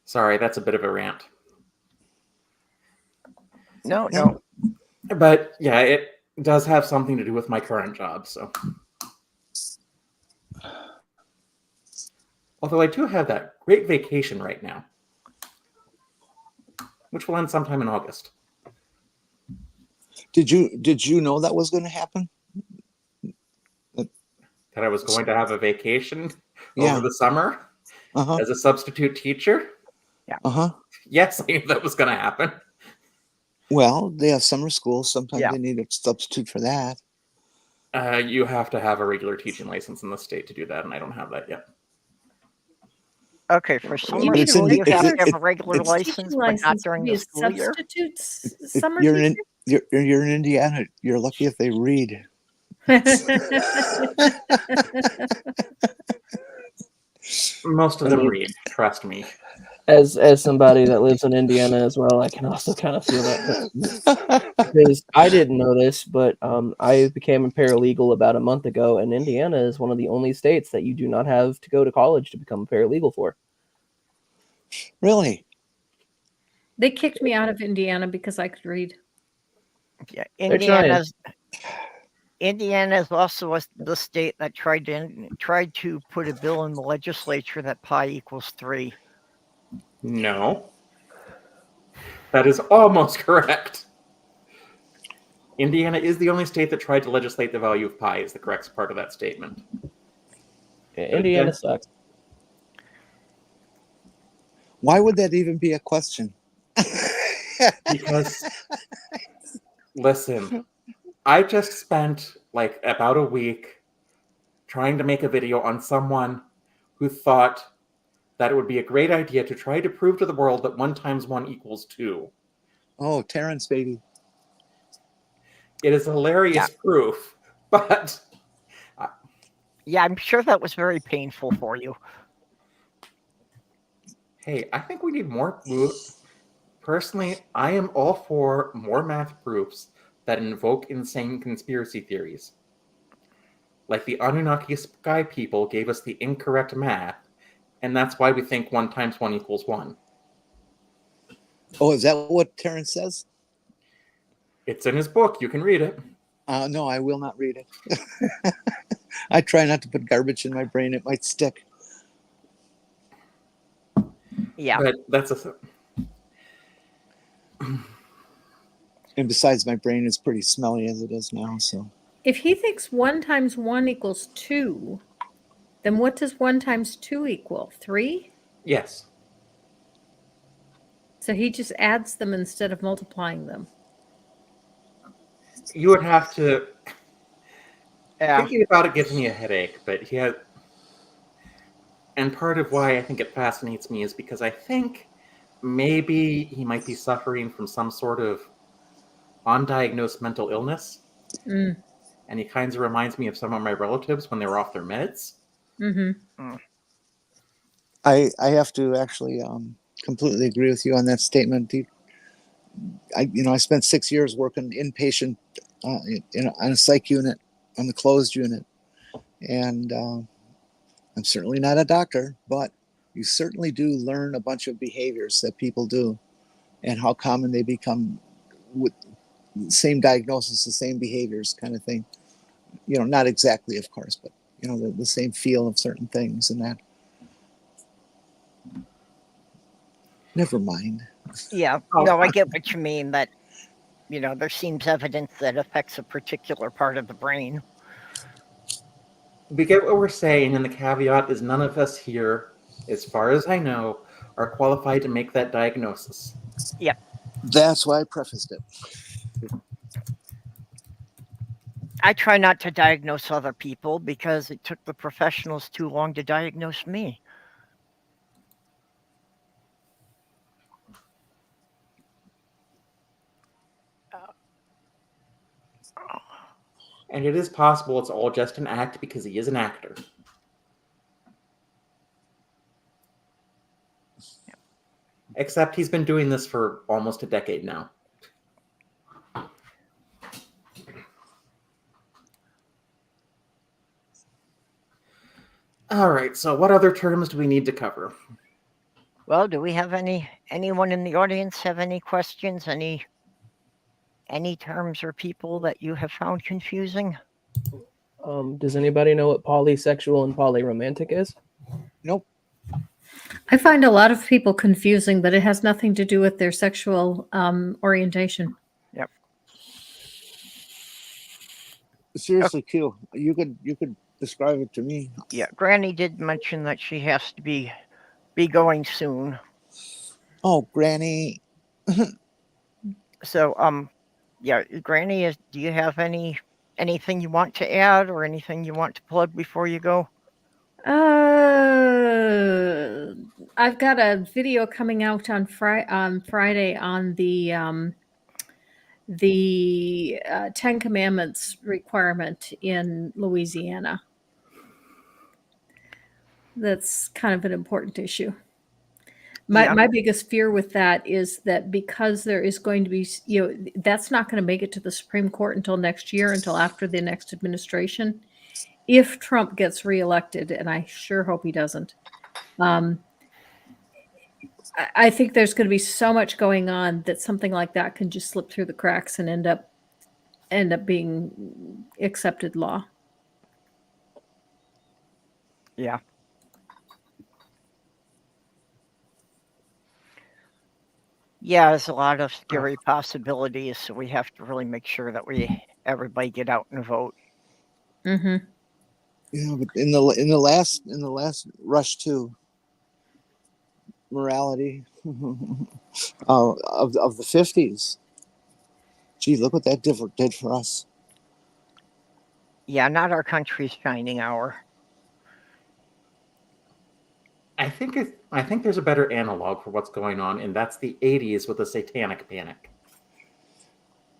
Sorry, that's a bit of a rant. No. But yeah, it does have something to do with my current job, so. Although I do have that great vacation right now, which will end sometime in August. Did you know that was going to happen? That I was going to have a vacation Yeah. over the summer Uh-huh. as a substitute teacher. Uh-huh. Yes, I knew that was going to happen. Well, they have summer school. Sometimes Yeah. they need a substitute for that. You have to have a regular teaching license in the state to do that, and I don't have that yet. Okay, for summer But it's in school, the- you have it's- to have a regular it's- license, but not during the school year. Substitutes If summer you're in teacher? you're in Indiana, you're lucky if they read. Most of them read, trust me. As somebody that lives in Indiana as well, I can also kind of feel that because I didn't know this, but I became a paralegal about a month ago, and Indiana is one of the only states that you do not have to go to college to become a paralegal for. Really? They kicked me out of Indiana because I could read. Yeah, They're trying. Indiana is also the state that tried to put a bill in the legislature that pi equals 3. No. That is almost correct. Indiana is the only state that tried to legislate the value of pi, is the correct part of that statement. Indiana sucks. Why would that even be a question? Because, listen, I just spent like about a week trying to make a video on someone who thought that it would be a great idea to try to prove to the world that 1 times 1 equals 2. Oh, Terrence, baby. It is hilarious proof, but Yeah, I'm sure that was very painful for you. hey, I think we need more proof. Personally, I am all for more math proofs that invoke insane conspiracy theories. Like the Anunnaki sky people gave us the incorrect math, and that's why we think 1 times 1 equals 1. Oh, is that what Terrence says? It's in his book. You can read it. No, I will not read it. I try not to put garbage in my brain. It might stick. Yeah. But that's a... And besides, my brain is pretty smelly as it is now. So If he thinks 1 times 1 equals 2, then what does 1 times 2 equal? 3? Yes. So he just adds them instead of multiplying them. You would have to... Yeah. Thinking about it gives me a headache, but he had... And part of why I think it fascinates me is because I think maybe he might be suffering from some sort of undiagnosed mental illness. Mm. And he kind of reminds me of some of my relatives when they were off their meds. Mm-hmm. I have to actually completely agree with you on that statement. I spent 6 years working inpatient on a psych unit, on the closed unit, and I'm certainly not a doctor, but you certainly do learn a bunch of behaviors that people do, and how common they become with the same diagnosis, the same behaviors, kind of thing. Not exactly, of course, but the same feel of certain things and that. Never mind. Yeah, no, I get what you mean. That there seems evidence that affects a particular part of the brain. We get what we're saying, and the caveat is none of us here, as far as I know, are qualified to make that diagnosis. Yep. That's why I prefaced it. I try not to diagnose other people because it took the professionals too long to diagnose me. And it is possible it's all just an act because he is an actor. Except he's been doing this for almost a decade now. All right, so what other terms do we need to cover? Well, do we have anyone in the audience have any questions? Any terms or people that you have found confusing? Does anybody know what polysexual and polyromantic is? Nope. I find a lot of people confusing, but it has nothing to do with their sexual orientation. Yep. Seriously, Q, you could describe it to me. Yeah, Granny did mention that she has to be going soon. Oh, Granny. So, yeah, Granny, do you have anything you want to add or anything you want to plug before you go? I've got a video coming out on Friday on the 10 Commandments requirement in Louisiana. That's kind of an important issue. My biggest fear with that is that because there is going to be, that's not going to make it to the Supreme Court until next year, until after the next administration. If Trump gets reelected, and I sure hope he doesn't, I think there's going to be so much going on that something like that can just slip through the cracks and end up being accepted law. Yeah. Yeah, there's a lot of scary possibilities, so we have to really make sure that everybody get out and vote. Mm-hmm. Yeah, but in the last rush to morality of the 50s, gee, look what that did for us. Yeah, not our country's shining hour. I think there's a better analog for what's going on, and that's the 80s with the satanic panic.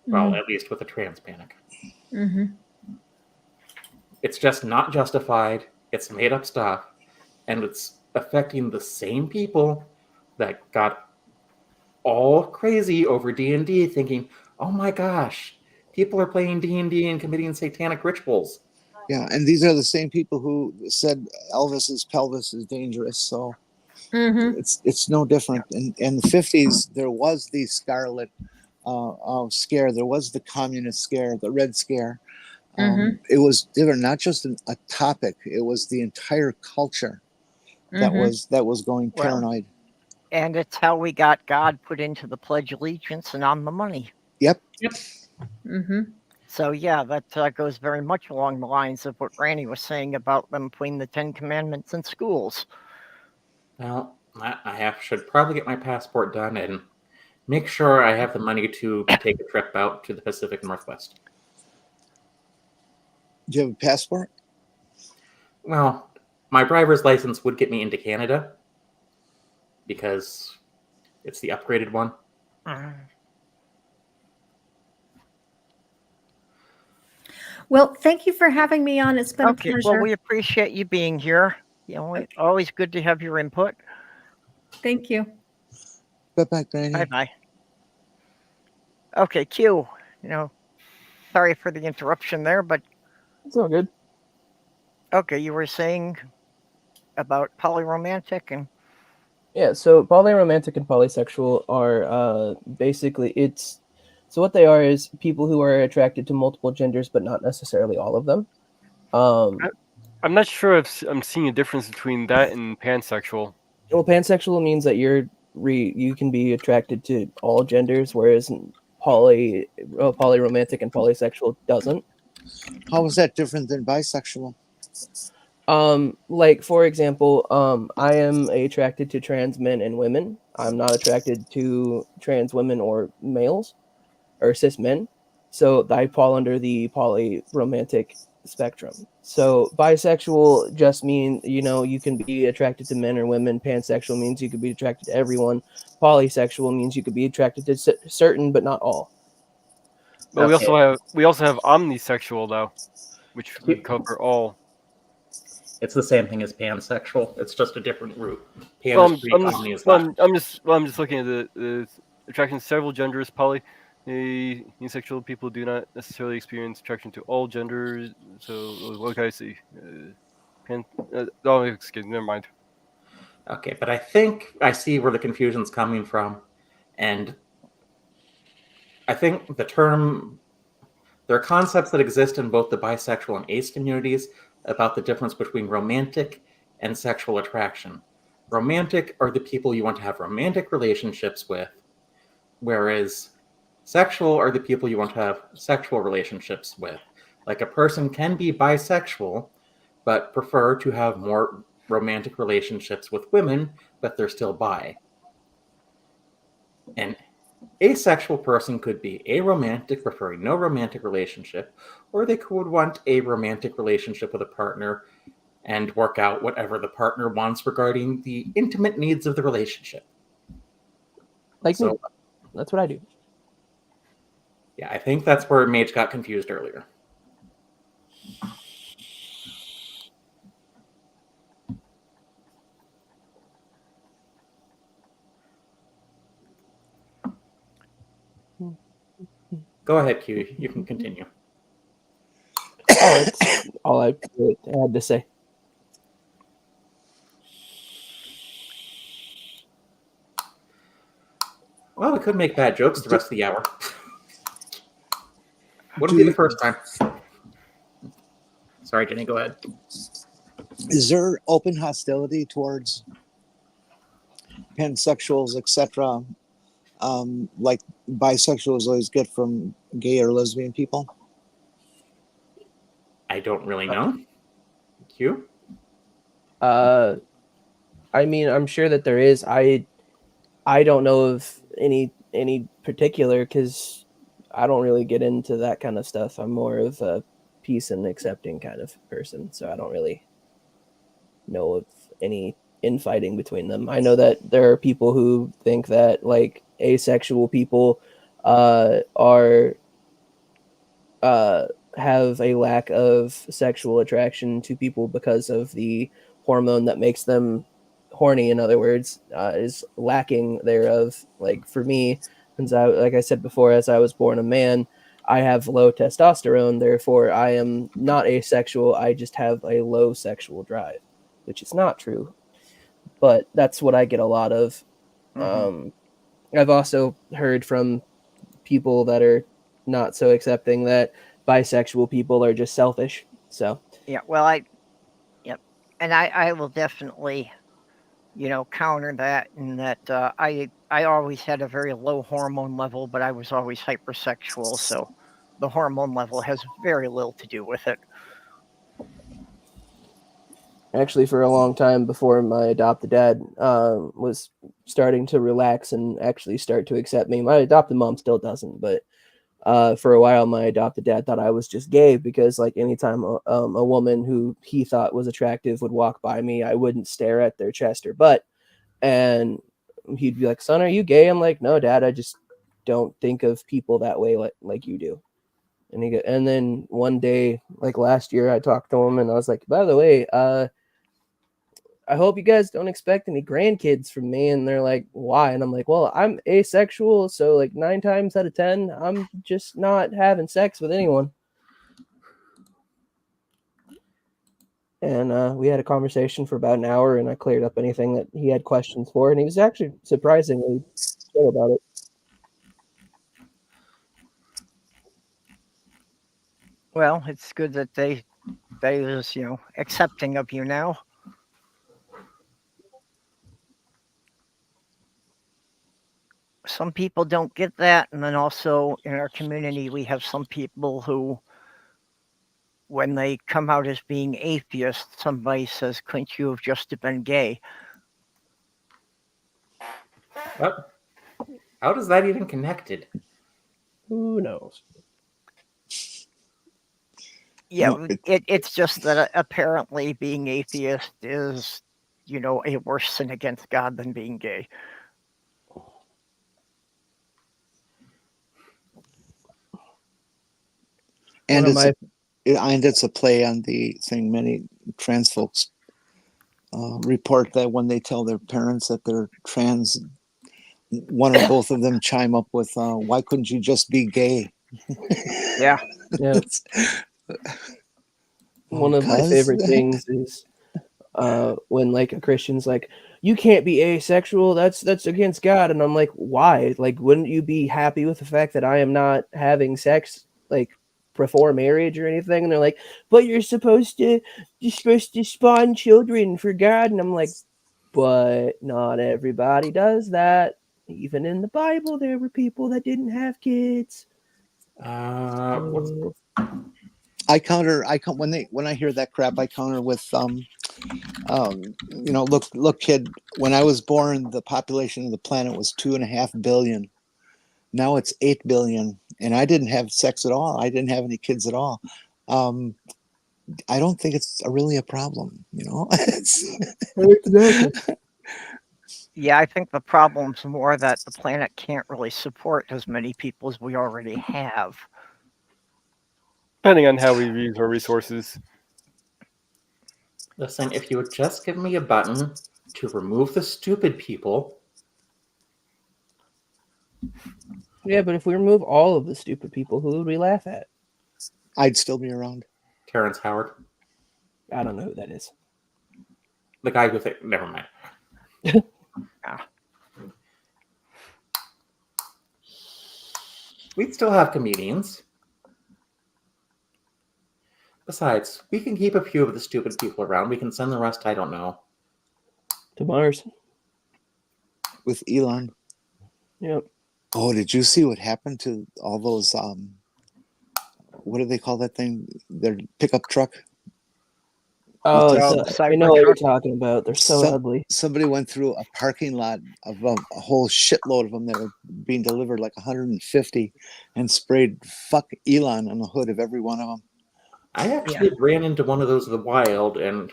Well, at least with the trans panic. Mm-hmm. It's just not justified. It's made up stuff, and it's affecting the same people that got all crazy over D&D, thinking, "Oh my gosh, people are playing D&D and committing satanic rituals." Yeah, and these are the same people who said Elvis's pelvis is dangerous. So it's no different. In the 50s, there was the Scarlet scare. There was the communist scare, the Red Scare. It was not just a topic. It was the entire culture that was going paranoid. And it's how we got God put into the Pledge of Allegiance and on the money. Yep. Mm-hmm. So yeah, that goes very much along the lines of what Randy was saying about them putting the 10 Commandments in schools. Well, I should probably get my passport done and make sure I have the money to take a trip out to the Pacific Northwest. Do you have a passport? Well, my driver's license would get me into Canada because it's the upgraded one. Well, thank you for having me on. It's been a pleasure. Well, we appreciate you being here. It's always good to have your input. Thank you. Bye-bye, Granny. Bye-bye. Okay, Q. Sorry for the interruption there, but It's all good. Okay, you were saying about polyromantic and Yeah, so polyromantic and polysexual are basically so what they are is people who are attracted to multiple genders, but not necessarily all of them. Um, I'm not sure if I'm seeing a difference between that and pansexual. well, pansexual means that you can be attracted to all genders, whereas polyromantic and polysexual doesn't. How is that different than bisexual? Like for example, I am attracted to trans men and women. I'm not attracted to trans women or males or cis men. So I fall under the polyromantic spectrum. So bisexual just mean, you can be attracted to men or women. Pansexual means you could be attracted to everyone. Polysexual means you could be attracted to certain but not all. But Okay. we also have omnisexual though, which would cover all. It's the same thing as pansexual. It's just a different route. Pan Well, is Greek, omni is Latin. I'm just looking at the attraction to several genders. Asexual people do not necessarily experience attraction to all genders. So what can I see? Excuse me, never mind. Okay, but I think I see where the confusion's coming from. And I think there are concepts that exist in both the bisexual and ace communities about the difference between romantic and sexual attraction. Romantic are the people you want to have romantic relationships with, whereas sexual are the people you want to have sexual relationships with. Like a person can be bisexual, but prefer to have more romantic relationships with women, but they're still bi. An asexual person could be aromantic, preferring no romantic relationship, or they could want a romantic relationship with a partner and work out whatever the partner wants regarding the intimate needs of the relationship. Like me. So, That's what I do. yeah, I think that's where Mage got confused earlier. Go ahead, Q. You can continue. That's all I had to say. Well, we could make bad jokes the rest of the hour. Wouldn't Do be the you- first time. Sorry, Jenny, go ahead. Is there open hostility towards pansexuals, etc., like bisexuals always get from gay or lesbian people? I don't really know. Q? I mean, I'm sure that there is. I don't know of any particular because I don't really get into that kind of stuff. I'm more of a peace and accepting kind of person, so I don't really know of any infighting between them. I know that there are people who think that like asexual people are have a lack of sexual attraction to people because of the hormone that makes them horny. In other words, is lacking thereof. Like for me, since like I said before, as I was born a man, I have low testosterone. Therefore, I am not asexual. I just have a low sexual drive, which is not true. But that's what I get a lot of. I've also heard from people that are not so accepting that bisexual people are just selfish. So Yeah, well, yep. And I will definitely, counter that in that I always had a very low hormone level, but I was always hypersexual, so the hormone level has very little to do with it. actually, for a long time before my adopted dad was starting to relax and actually start to accept me, my adopted mom still doesn't, but for a while, my adopted dad thought I was just gay because, like, anytime a woman who he thought was attractive would walk by me, I wouldn't stare at their chest or butt. And he'd be like, "Son, are you gay?" I'm like, "No, Dad, I just don't think of people that way like you do." And then one day, like last year, I talked to him and I was like, "By the way, I hope you guys don't expect any grandkids from me." And they're like, "Why?" And I'm like, "Well, I'm asexual, so like 9 times out of 10, I'm just not having sex with anyone." and we had a conversation for about an hour, and I cleared up anything that he had questions for, and he was actually surprisingly chill about it. Well, it's good that they was, accepting of you now. Some people don't get that, and then also in our community we have some people who, when they come out as being atheists, somebody says, couldn't you have just been gay? What? How does that even connected? Who knows? Yeah, No, it's just that apparently being atheist is, a worse sin against God than being gay. and One of it's a play on the thing many trans folks report, that when they tell their parents that they're trans, one or both of them chime up with, why couldn't you just be gay? Yeah. Yeah. One of my favorite things is when like a Christian's like, you can't be asexual, that's against God, and I'm like, why? Like, wouldn't you be happy with the fact that I am not having sex like before marriage or anything? And they're like, but you're supposed to spawn children for God, and I'm like, but not everybody does that. Even in the Bible, there were people that didn't have kids. What's I counter. When I hear that crap, I counter with look, kid. When I was born, the population of the planet was 2.5 billion. Now it's 8 billion, and I didn't have sex at all. I didn't have any kids at all. I don't think it's really a problem. Yeah, I think the problem's more that the planet can't really support as many people as we already have. Depending on how we use our resources. Listen, if you would just give me a button to remove the stupid people. Yeah, but if we remove all of the stupid people, who would we laugh at? I'd still be around. Terrence Howard. I don't know who that is. The guy who never mind. We'd still have comedians. Besides, we can keep a few of the stupid people around. We can send the rest, I don't know. To Mars. With Elon. Yep. Oh, did you see what happened to all those, what do they call that thing? Their pickup truck? Oh, I know what you're talking about. They're so ugly. Somebody went through a parking lot of a whole shitload of them that were being delivered, like 150, and sprayed "fuck Elon" on the hood of every one of them. I actually ran into one of those in the wild, and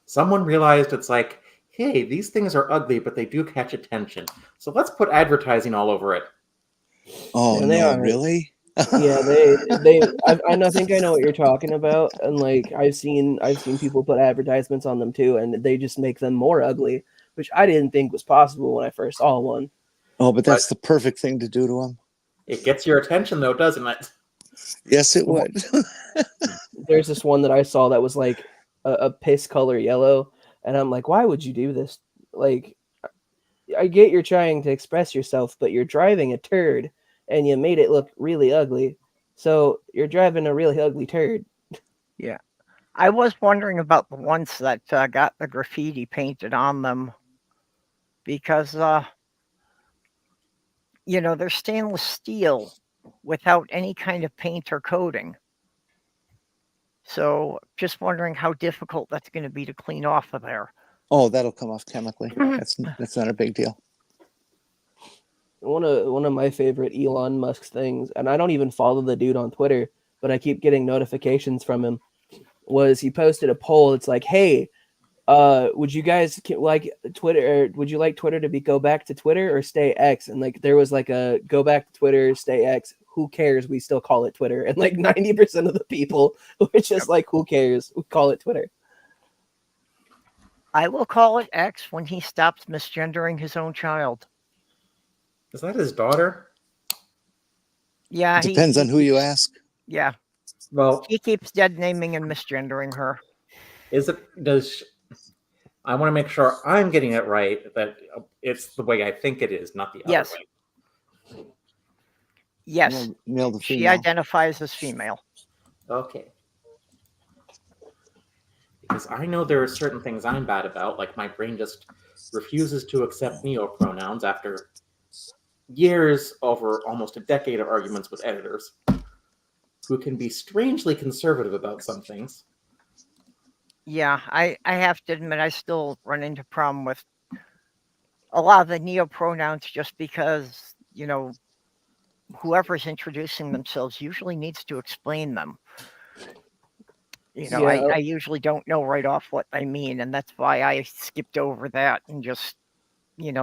someone realized it's like, hey, these things are ugly, but they do catch attention. So let's put advertising all over it. Oh, and no, really? Yeah, I think I know what you're talking about, and like I've seen people put advertisements on them too, and they just make them more ugly, which I didn't think was possible when I first saw one. Oh, but that's the perfect thing to do to them. It gets your attention, though, doesn't it? Yes, it would. There's this one that I saw that was like a piss color yellow, and I'm like, why would you do this? Like, I get you're trying to express yourself, but you're driving a turd, and you made it look really ugly. So you're driving a really ugly turd. Yeah. I was wondering about the ones that got the graffiti painted on them, because, they're stainless steel without any kind of paint or coating. So just wondering how difficult that's going to be to clean off of there. Oh, that'll come off chemically. That's not a big deal. One of my favorite Elon Musk things, and I don't even follow the dude on Twitter, but I keep getting notifications from him, was he posted a poll. It's like, hey, would you guys like Twitter, or would you like Twitter to go back to Twitter or stay X? And like there was like a go back to Twitter, stay X. Who cares? We still call it Twitter. And like 90% of the people were just like, who cares? We call it Twitter. I will call it X when he stops misgendering his own child. Is that his daughter? Yeah. Depends on who you ask. Yeah. Well, he keeps dead naming and misgendering her. Is it? Does I want to make sure I'm getting it right? That it's the way I think it is, not the other Yes. way. Yes, Male to she female. identifies as female. Okay. Because I know there are certain things I'm bad about, like my brain just refuses to accept neopronouns after years, over almost a decade of arguments with editors who can be strangely conservative about some things. Yeah, I have to admit I still run into problem with a lot of the neopronouns just because, whoever's introducing themselves usually needs to explain them. Yeah. I usually don't know right off what they mean, and that's why I skipped over that and just,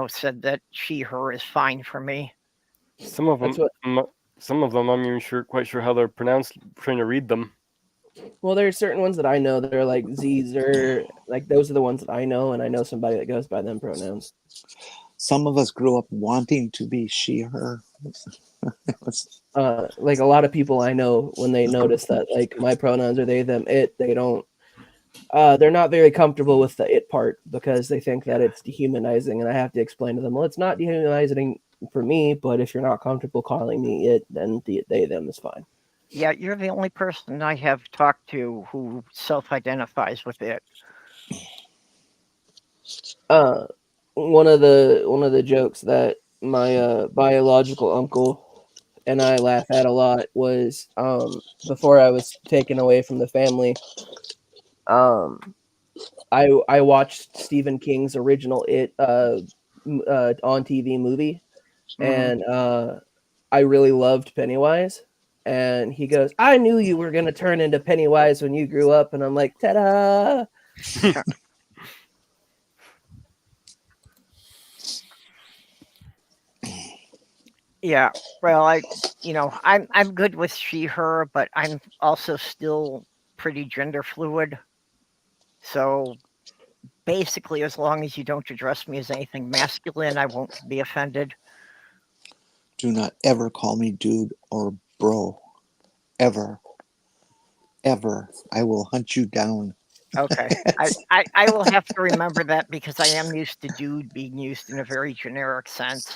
said that she, her is fine for me. Some of them, That's what. some of them, I'm even quite sure how they're pronounced. Trying to read them. Well, there's certain ones that I know that are like Z's, or like those are the ones that I know, and I know somebody that goes by them pronouns. Some of us grew up wanting to be she, her. Like a lot of people I know, when they notice that like my pronouns are they, them, it, they don't. They're not very comfortable with the it part because they think that it's dehumanizing, and I have to explain to them, well, it's not dehumanizing for me, but if you're not comfortable calling me it, then they, them is fine. Yeah, you're the only person I have talked to who self-identifies with it. One of the jokes that my biological uncle and I laugh at a lot was before I was taken away from the family. I watched Stephen King's original It on TV movie, and I really loved Pennywise. And he goes, "I knew you were gonna turn into Pennywise when you grew up," and I'm like, "Ta-da!" Yeah, well, I'm good with she, her, but I'm also still pretty gender fluid. So basically, as long as you don't address me as anything masculine, I won't be offended. Do not ever call me dude or bro. Ever. Ever. I will hunt you down. Okay. I will have to remember that because I am used to dude being used in a very generic sense.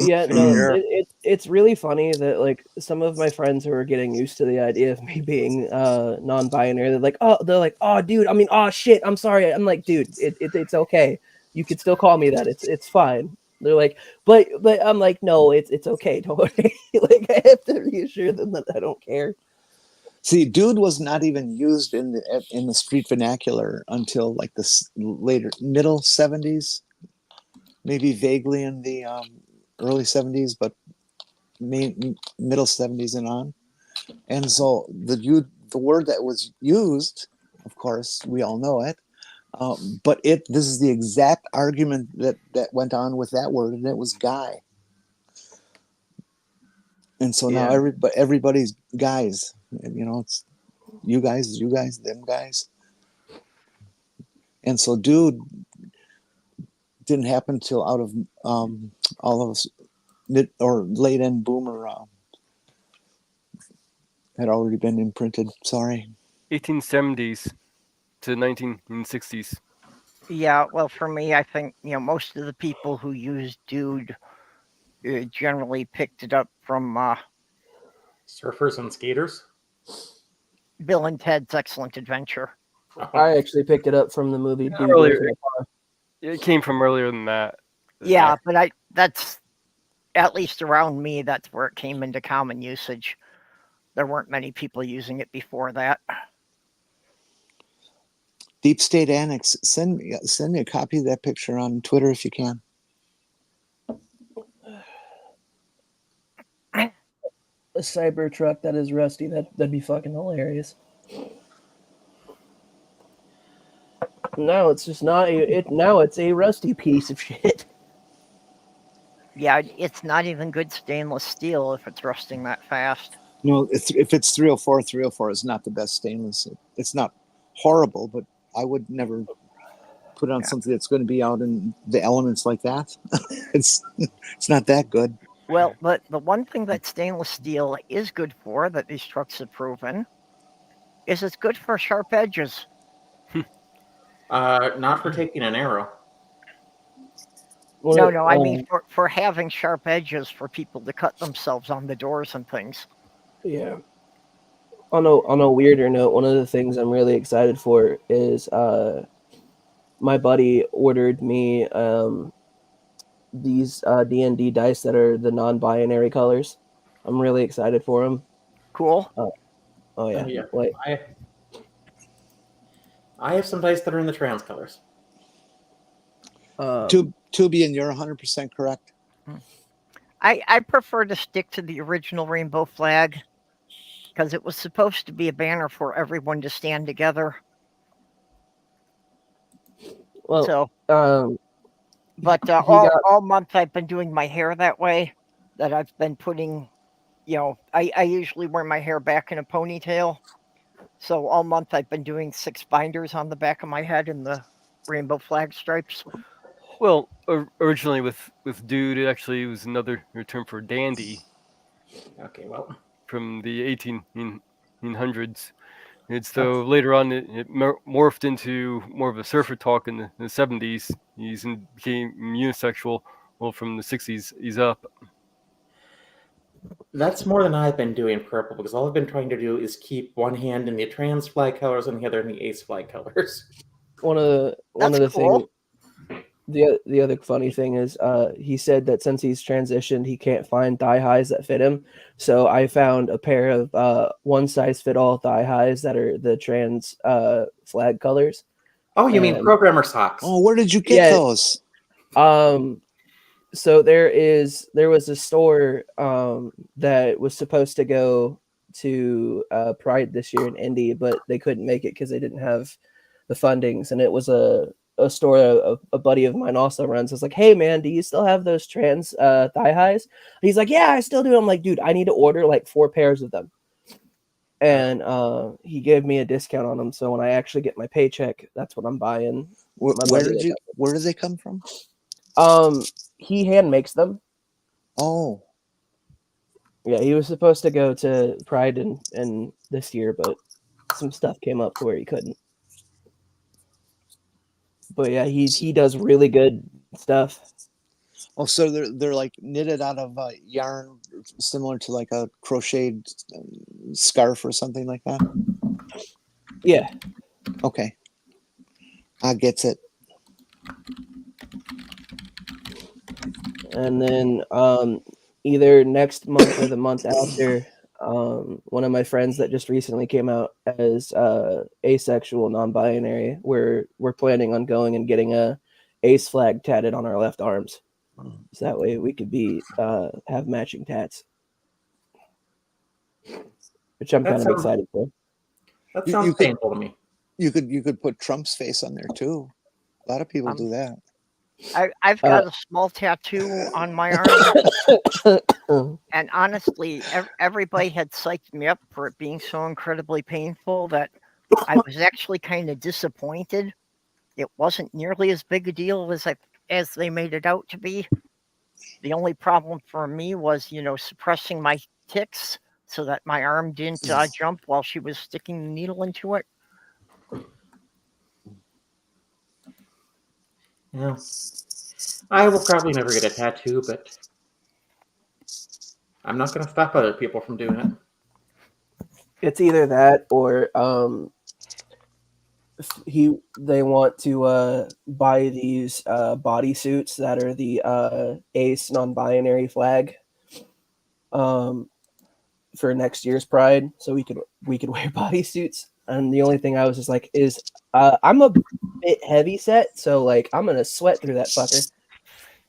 Yeah, Same no, here. it's really funny that like some of my friends who are getting used to the idea of me being non-binary, they're like, oh, dude, I mean, oh shit, I'm sorry. I'm like, dude, it's okay. You could still call me that. It's fine. They're like, but I'm like, no, it's okay. Don't worry. Like I have to reassure them that I don't care. See, dude was not even used in the street vernacular until like the later middle 70s, maybe vaguely in the early 70s, but middle 70s and on. And so the word that was used, of course, we all know it. But this is the exact argument that went on with that word, and it was guy. And so now everybody's guys. It's you guys, them guys. And so dude didn't happen till out of all of us mid or late end boomer had already been imprinted. Sorry. 1870s to 1960s. Yeah, well, for me, I think, most of the people who use dude generally picked it up from Surfers and skaters. Bill and Ted's Excellent Adventure. I actually picked it up from the movie Dude, Earlier. Where's My Car? It came from earlier than that. Yeah, but that's, at least around me, that's where it came into common usage. There weren't many people using it before that. Deep State Annex, send me a copy of that picture on Twitter if you can. A cyber truck that is rusty. That'd be fucking hilarious. No, it's just not now it's a rusty piece of shit. Yeah, it's not even good stainless steel if it's rusting that fast. No, if it's 304 is not the best stainless. It's not horrible, but I would never put it on something that's going to be out in the elements like that. it's not that good. Well, but the one thing that stainless steel is good for, that these trucks have proven, is it's good for sharp edges. Not for taking an arrow. One No, of- no, I mean for having sharp edges for people to cut themselves on the doors and things. yeah. On a weirder note, one of the things I'm really excited for is my buddy ordered me these D&D dice that are the non-binary colors. I'm really excited for them. Cool. Oh yeah, Yeah. like I have some dice that are in the trans colors. Tubi, and you're 100% correct. I prefer to stick to the original rainbow flag because it was supposed to be a banner for everyone to stand together. well, So, but he got all month I've been doing my hair that way. That I've been putting, I usually wear my hair back in a ponytail. So all month I've been doing 6 binders on the back of my head in the rainbow flag stripes. Well, originally with dude, it actually was another term for dandy Okay, well, from the 1800s. It's though later on it morphed into more of a surfer talk in the 70s. Became unisexual. Well, from the 60s, he's up. that's more than I've been doing purple because all I've been trying to do is keep one hand in the trans flag colors and the other in the ace flag colors. one of That's the cool. the other funny thing is he said that since he's transitioned he can't find thigh highs that fit him, so I found a pair of one size fit all thigh highs that are the trans flag colors. Oh, you mean And- programmer socks? Oh, where did you get Yeah. those? So there was a store that was supposed to go to Pride this year in Indy, but they couldn't make it because they didn't have the fundings, and it was a store a buddy of mine also runs. I was like, hey man, do you still have those trans thigh highs? And he's like, yeah, I still do. I'm like, dude, I need to order like 4 pairs of them. And he gave me a discount on them, so when I actually get my paycheck, that's what I'm buying. Where buddy did they come from? He hand makes them. Oh, Yeah, he was supposed to go to Pride in this year, but some stuff came up to where he couldn't. But yeah, he does really good stuff. oh, so they're like knitted out of yarn, similar to like a crocheted scarf or something like that. Yeah. Okay, I gets it. And then either next month or the month after, one of my friends that just recently came out as asexual, non-binary, we're planning on going and getting a ace flag tatted on our left arms, so that way we could be have matching tats, which I'm That kind of sounds- excited for. That You sounds could- painful to me. You could put Trump's face on there too. A lot of people do that. I've got a small tattoo on my arm, and honestly, everybody had psyched me up for it being so incredibly painful that I was actually kind of disappointed. It wasn't nearly as big a deal as they made it out to be. The only problem for me was, suppressing my tics so that my arm didn't jump while she was sticking the needle into it. Yeah. I will probably never get a tattoo, but I'm not going to stop other people from doing it. It's either that or they want to buy these bodysuits that are the ace non-binary flag for next year's Pride, so we could wear bodysuits. And the only thing I was just like is I'm a bit heavy set, so like I'm gonna sweat through that fucker.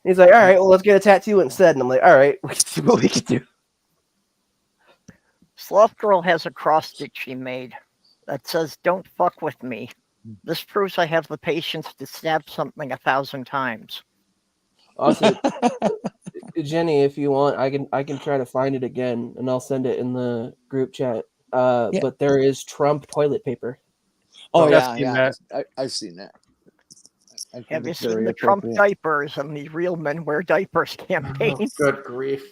He's like, all right, well let's get a tattoo instead, and I'm like, all right, we can see what we can do. Sloth Girl has a cross that she made that says, "Don't fuck with me." This proves I have the patience to stab something 1,000 times. Also, Jenny, if you want, I can try to find it again, and I'll send it in the group chat. Yeah. But there is Trump toilet paper. Oh I've yeah, seen yeah. that. I've seen that. I think Have you it's seen very the Trump appropriate. diapers and the Real Men Wear Diapers campaign? Oh, good grief.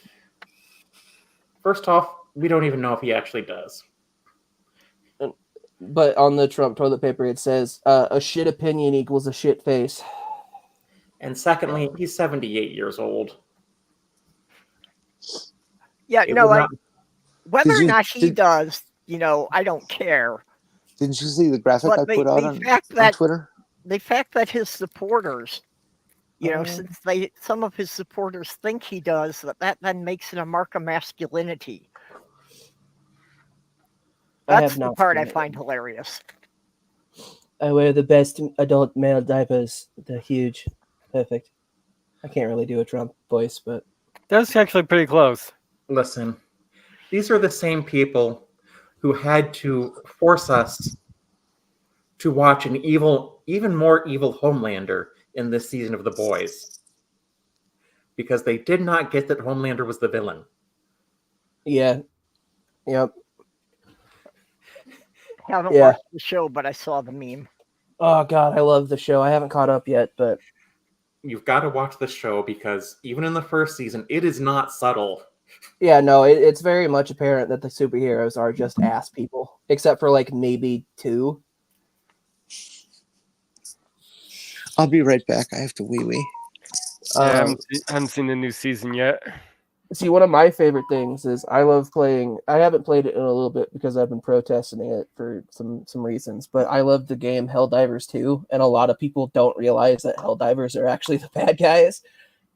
First off, we don't even know if he actually does. But on the Trump toilet paper, it says a shit opinion equals a shit face. And secondly, he's 78 years old. Yeah, It no, would not. whether Did or you not he did does, I don't care. didn't you see the graphic But I put out on that Twitter? the fact that his supporters, Oh. since some of his supporters think he does, that then makes it a mark of masculinity. I That's have the not part I seen it. find hilarious. I wear the best adult male diapers. They're huge. Perfect. I can't really do a Trump voice, but That's actually pretty close. Listen, these are the same people who had to force us to watch an even more evil Homelander in this season of The Boys. Because they did not get that Homelander was the villain. yeah. Yep. Haven't Yeah. watched the show, but I saw the meme. Oh god, I love the show. I haven't caught up yet, but You've got to watch the show because even in the first season, it is not subtle. yeah, no, it's very much apparent that the superheroes are just ass people, except for like maybe two. I'll be right back. I have to wee wee. Yeah, I Um, haven't seen the new season yet. See, one of my favorite things is I love playing. I haven't played it in a little bit because I've been protesting it for some reasons, but I love the game Helldivers 2, and a lot of people don't realize that Helldivers are actually the bad guys.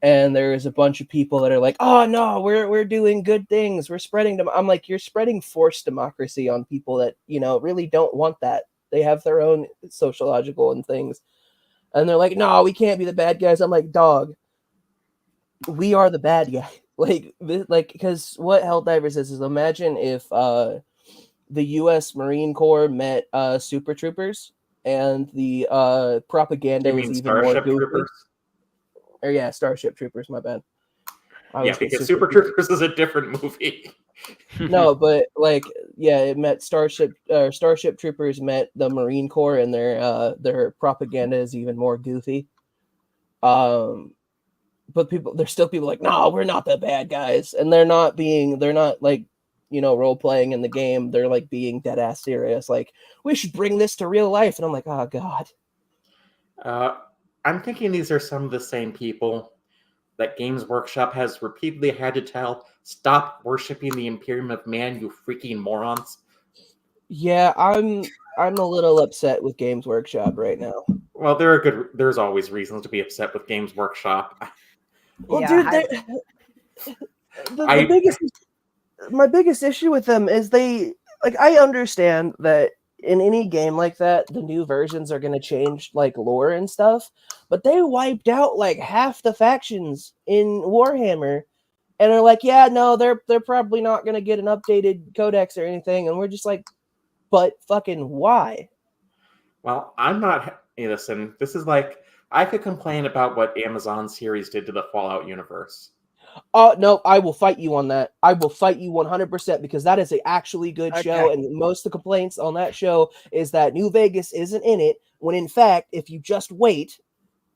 And there's a bunch of people that are like, "Oh no, we're doing good things. We're spreading them." I'm like, "You're spreading forced democracy on people that really don't want that. They have their own sociological and things." And they're like, "No, we can't be the bad guys." I'm like, "Dog, we are the bad guy." Because what Helldivers is imagine if the U.S. Marine Corps met Super Troopers, and the propaganda You was mean even more Starship goofy. Troopers? Or yeah, Starship Troopers. My bad. I Yeah, always get because Super Troopers is a different movie. No, but it met Starship Troopers met the Marine Corps, and their propaganda is even more goofy. But there's still people like, no, we're not the bad guys, and they're not like role playing in the game. They're like being dead ass serious. Like, we should bring this to real life, and I'm like, oh god. I'm thinking these are some of the same people that Games Workshop has repeatedly had to tell, stop worshiping the Imperium of Man, you freaking morons. Yeah, I'm a little upset with Games Workshop right now. Well, there's always reasons to be upset with Games Workshop. Well, Yeah, dude, the I my biggest issue with them is I understand that in any game like that, the new versions are going to change like lore and stuff, but they wiped out like half the factions in Warhammer, and they're like, yeah, no, they're probably not going to get an updated codex or anything, and we're just like, but fucking why? Well, I'm not. Hey, listen, this is like I could complain about what Amazon series did to the Fallout universe. Oh no, I will fight you on that. I will fight you 100% because that is a actually good show, Okay. and most of the complaints on that show is that New Vegas isn't in it. When in fact, if you just wait,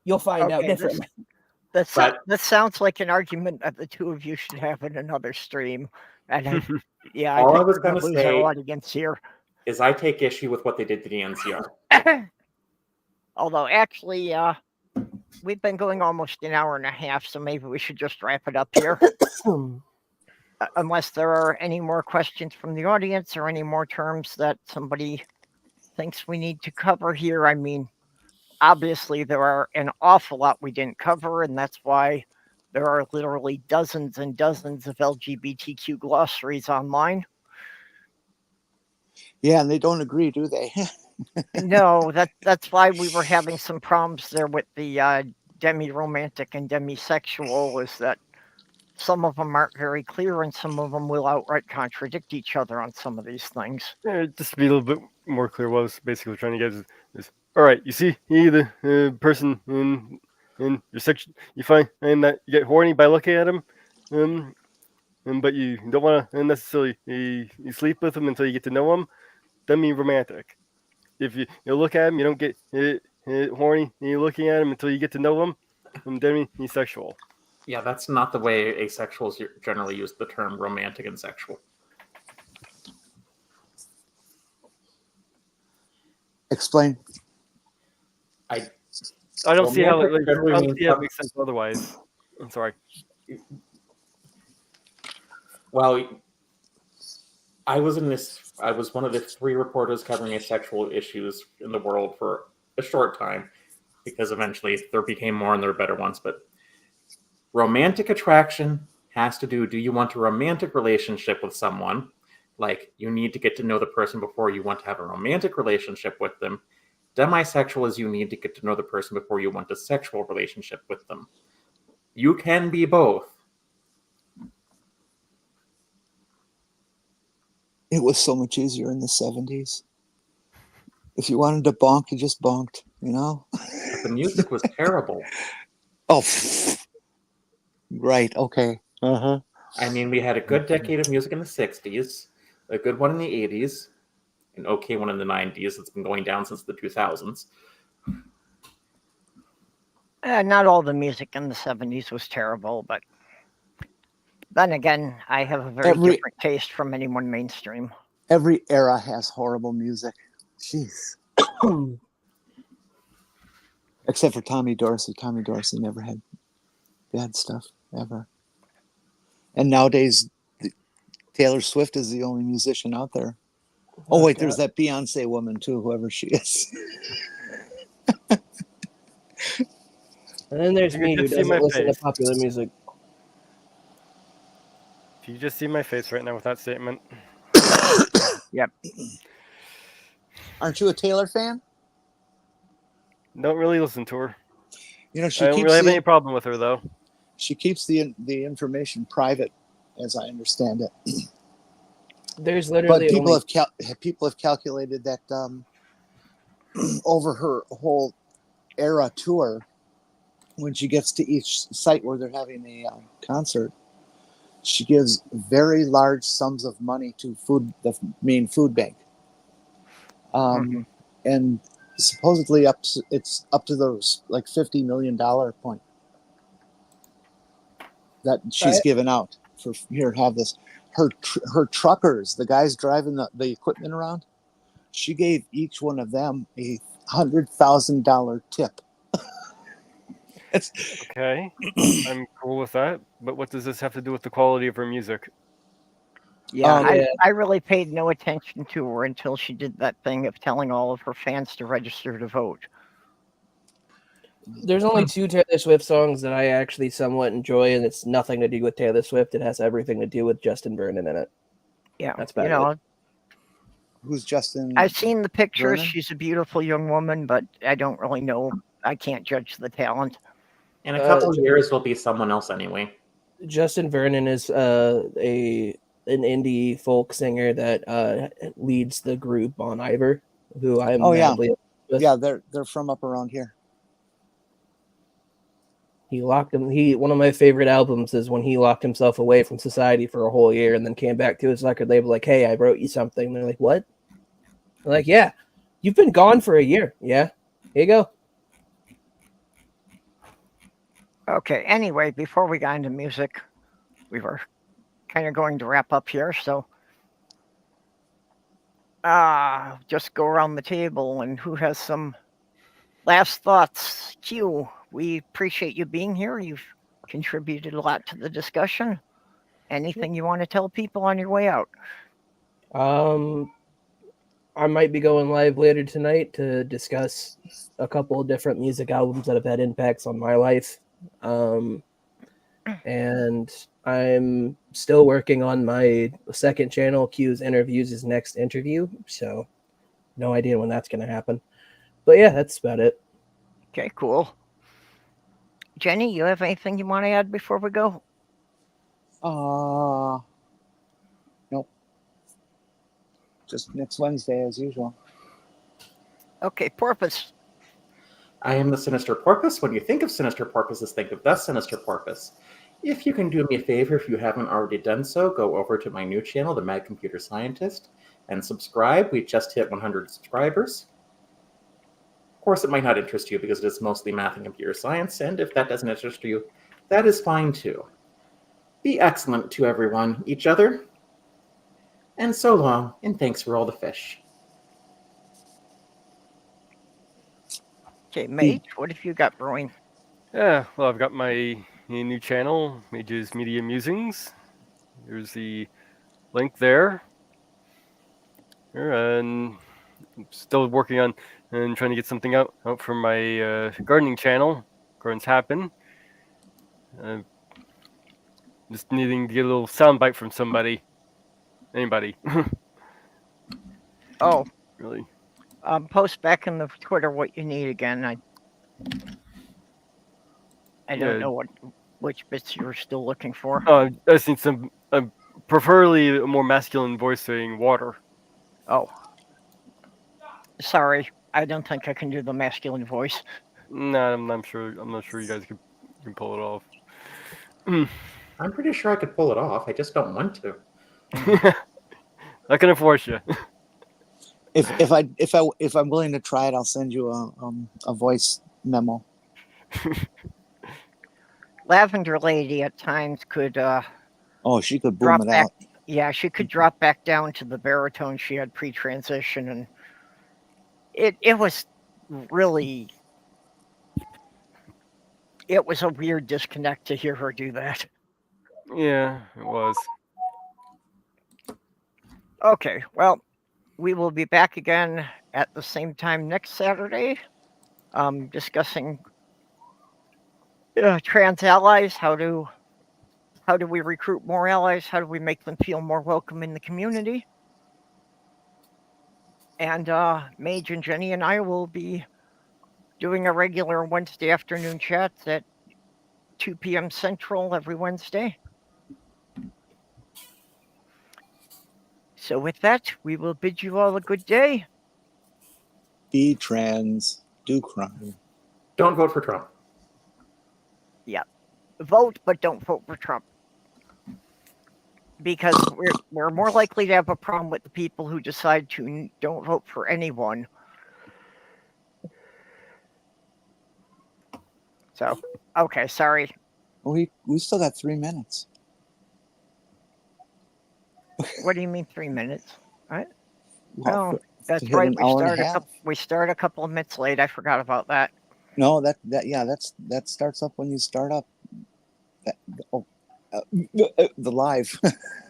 you'll find out Okay, this differently. that sounds like an argument that the two of you should have in another stream. And I All I think was we're going gonna to lose our say audience here. is I take issue with what they did to the NCR. Although actually, we've been going almost an hour and a half, so maybe we should just wrap it up here. Unless there are any more questions from the audience or any more terms that somebody thinks we need to cover here. I mean, obviously there are an awful lot we didn't cover, and that's why there are literally dozens and dozens of LGBTQ glossaries online. Yeah, and they don't agree, do they? No, that's why we were having some problems there with the demi-romantic and demisexual, is that some of them aren't very clear and some of them will outright contradict each other on some of these things. Just to be a little bit more clear, what I was basically trying to get is all right. You see, the person in your section, you find and that you get horny by looking at him, but you don't want to necessarily you sleep with him until you get to know him. That means romantic. If you look at him, you don't get horny, and you're looking at him until you get to know him, that means he's sexual. Yeah, that's not the way asexuals generally use the term romantic and sexual. Explain. I I don't see how romantic generally I don't means see how it makes sense otherwise. I'm sorry. well, I was one of the 3 reporters covering asexual issues in the world for a short time, because eventually there became more and there were better ones. But romantic attraction has to do you want a romantic relationship with someone? Like, you need to get to know the person before you want to have a romantic relationship with them. Demisexual is you need to get to know the person before you want a sexual relationship with them. You can be both. It was so much easier in the 70s. If you wanted to bonk, you just bonked, you know? But the music was terrible. Oh, right. Okay. Uh-huh. I mean, we had a good decade of music in the 60s, a good one in the 80s, an okay one in the 90s. It's been going down since the 2000s. Not all the music in the 70s was terrible, but then again, I have a very Every different taste from anyone mainstream. every era has horrible music. Jeez. Except for Tommy Dorsey. Tommy Dorsey never had bad stuff ever. And nowadays, Taylor Swift is the only musician out there. Oh wait, there's that Beyonce woman too, whoever she is. And then there's You me can who just see doesn't my listen to face. popular music. If you just see my face right now with that statement. Yep. Aren't you a Taylor fan? Don't really listen to her. You know, I don't really have any problem with her though. she keeps the information private, as I understand it. There's But literally people only have calculated that over her whole era tour, when she gets to each site where they're having a concert, she gives very large sums of money to the main food bank, and supposedly it's up to those like $50 million point that she's given out for here. Have this. Her truckers, the guys driving the equipment around, she gave each one of them a $100,000 tip. Okay. I'm cool with that. But what does this have to do with the quality of her music? Yeah, Yeah. I really paid no attention to her until she did that thing of telling all of her fans to register to vote. There's only 2 Taylor Swift songs that I actually somewhat enjoy, and it's nothing to do with Taylor Swift. It has everything to do with Justin Vernon in it. Yeah, That's about it. Who's Justin? I've seen the pictures. Vernon? She's a beautiful young woman, but I don't really know. I can't judge the talent. In a couple of years, it'll be someone else anyway. Justin Vernon is an indie folk singer that leads the group Bon Iver, who I'm madly with. Yeah, they're from up around here. One of my favorite albums is when he locked himself away from society for a whole year and then came back to his record label like, "Hey, I wrote you something." And they're like, "What?" I'm like, "Yeah, you've been gone for a year. Yeah, here you go." Okay, anyway, before we got into music, we were kind of going to wrap up here, so just go around the table and who has some last thoughts. Q, we appreciate you being here. You've contributed a lot to the discussion. Anything you want to tell people on your way out? I might be going live later tonight to discuss a couple of different music albums that have had impacts on my life. And I'm still working on my second channel, Q's Interviews, his next interview. So no idea when that's going to happen. But yeah, that's about it. Okay, cool. Jenny, you have anything you want to add before we go? Nope. Just next Wednesday as usual. Okay, Porpoise. I am the Sinister Porpoise. When you think of Sinister Porpoises, think of the Sinister Porpoise. If you can do me a favor, if you haven't already done so, go over to my new channel, The Mad Computer Scientist, and subscribe. We just hit 100 subscribers. Of course, it might not interest you because it is mostly math and computer science, and if that doesn't interest you, that is fine too. Be excellent to everyone, each other, and so long, and thanks for all the fish. Okay, Mage, what have you got brewing? Yeah, well, I've got my new channel, Mage's Media Musings. There's the link there. And I'm still working on and trying to get something out for my gardening channel. Gardens Happen. Uh, just needing to get a little soundbite from somebody. Anybody. Oh, Really. post back in the Twitter what you need again. I don't Yeah. know which bits you're still looking for. I just need some, preferably a more masculine voice saying water. Oh, sorry, I don't think I can do the masculine voice. Nah, I'm not sure. I'm not sure you guys can pull it off. I'm pretty sure I could pull it off. I just don't want to. I can force you. If I'm willing to try it, I'll send you a voice memo. Lavender Lady at times could Oh, she could boom drop it back. out. Yeah, she could drop back down to the baritone she had pre-transition, and it was really it was a weird disconnect to hear her do that. Yeah, it was. Okay, well, we will be back again at the same time next Saturday, discussing trans allies. How do we recruit more allies? How do we make them feel more welcome in the community? And Mage and Jenny and I will be doing a regular Wednesday afternoon chats at 2 p.m. Central every Wednesday. So with that, we will bid you all a good day. Be trans, do crime. Don't vote for Trump. Vote, but don't vote for Trump. Because we're more likely to have a problem with the people who decide to don't vote for anyone. So, okay, sorry. Well, we still got 3 minutes. What do you mean 3 minutes? What? Well, Oh, that's hit right. an hour and a half. We start a couple of minutes late. I forgot about that. No, that starts up when you start up. The live.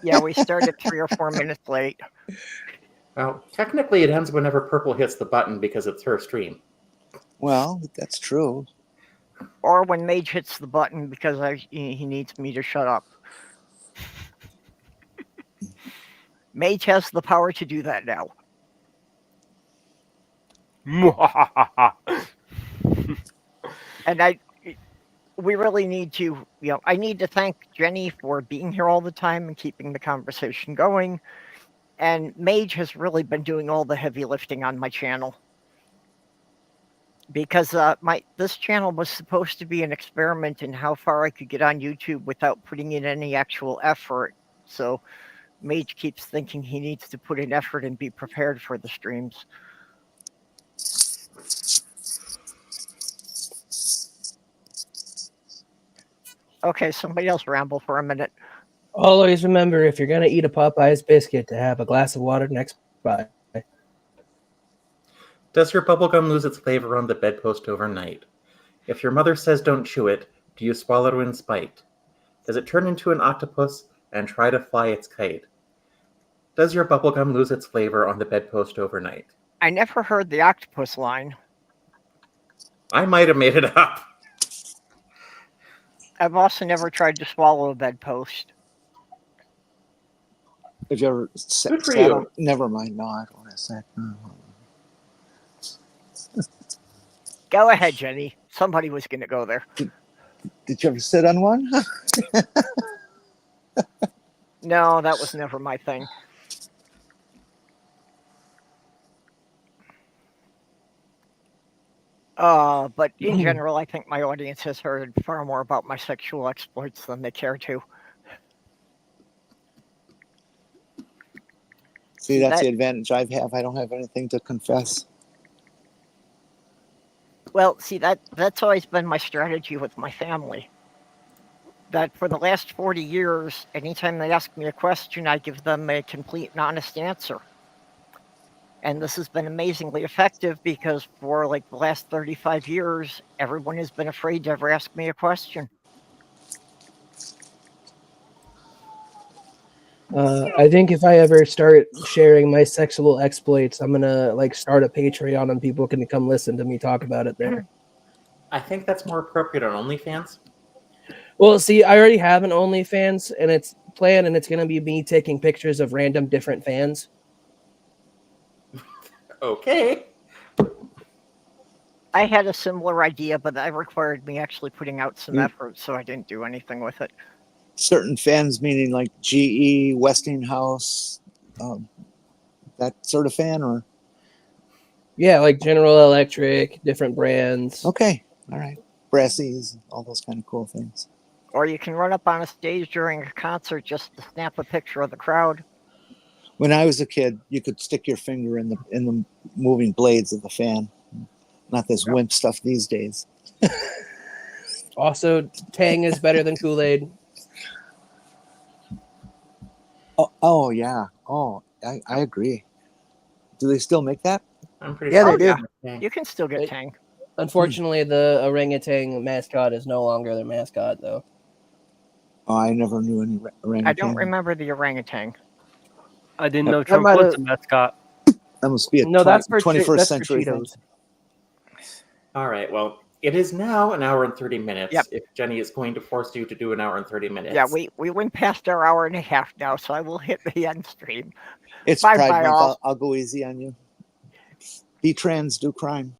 Yeah, we started 3 or 4 minutes late. Well, technically it ends whenever Purple hits the button because it's her stream. Well, that's true. Or when Mage hits the button because he needs me to shut up. Mage has the power to do that now. And we really need to, I need to thank Jenny for being here all the time and keeping the conversation going. And Mage has really been doing all the heavy lifting on my channel. Because this channel was supposed to be an experiment in how far I could get on YouTube without putting in any actual effort. So Mage keeps thinking he needs to put in effort and be prepared for the streams. Okay, somebody else ramble for a minute. Always remember, if you're gonna eat a Popeye's biscuit, to have a glass of water next by. Does your bubblegum lose its flavor on the bedpost overnight? If your mother says don't chew it, do you swallow it in spite? Does it turn into an octopus and try to fly its kite? Does your bubblegum lose its flavor on the bedpost overnight? I never heard the octopus line. I might have made it up. I've also never tried to swallow a bedpost. Have you ever Good for you. Never mind. No, I don't want to say. Go ahead, Jenny. Somebody was going to go there. Did you ever sit on one? No, that was never my thing. But in general, I think my audience has heard far more about my sexual exploits than they care to. See, that's the advantage I have. I don't have anything to confess. Well, see, that's always been my strategy with my family. That for the last 40 years, anytime they ask me a question, I give them a complete and honest answer. And this has been amazingly effective because for like the last 35 years, everyone has been afraid to ever ask me a question. I think if I ever start sharing my sexual exploits, I'm gonna like start a Patreon and people can come listen to me talk about it there. I think that's more appropriate on OnlyFans. Well, see, I already have an OnlyFans and it's planned, and it's gonna be me taking pictures of random different fans. Okay. I had a similar idea, but that required me actually putting out some Mm. effort, so I didn't do anything with it. Certain fans, meaning like GE, Westinghouse, that sort of fan, or Yeah, like General Electric, different brands. okay, all right, brassies, all those kind of cool things. Or you can run up on a stage during a concert just to snap a picture of the crowd. When I was a kid, you could stick your finger in the moving blades of the fan. Not this wimp stuff these days. Also, Tang is better than Kool-Aid. Oh yeah. Oh, I agree. Do they still make that? I'm pretty Yeah, sure. they yeah. Okay. You can still get It- Tang. Unfortunately, the orangutan mascot is no longer their mascot, though. Oh, I never knew any orangutan. I don't remember the orangutan. I didn't Yep. know That Trump might was have- a mascot. That must be a No, that's for 21st that's for century thing. Cheetos. All right. Well, it is now an hour and 30 minutes. Yep. If Jenny is going to force you to do an hour and 30 minutes. Yeah, we went past our hour and a half now, so I will hit the end stream. It's Bye Pride bye Month. all. I'll go easy on you. Be trans, do crime.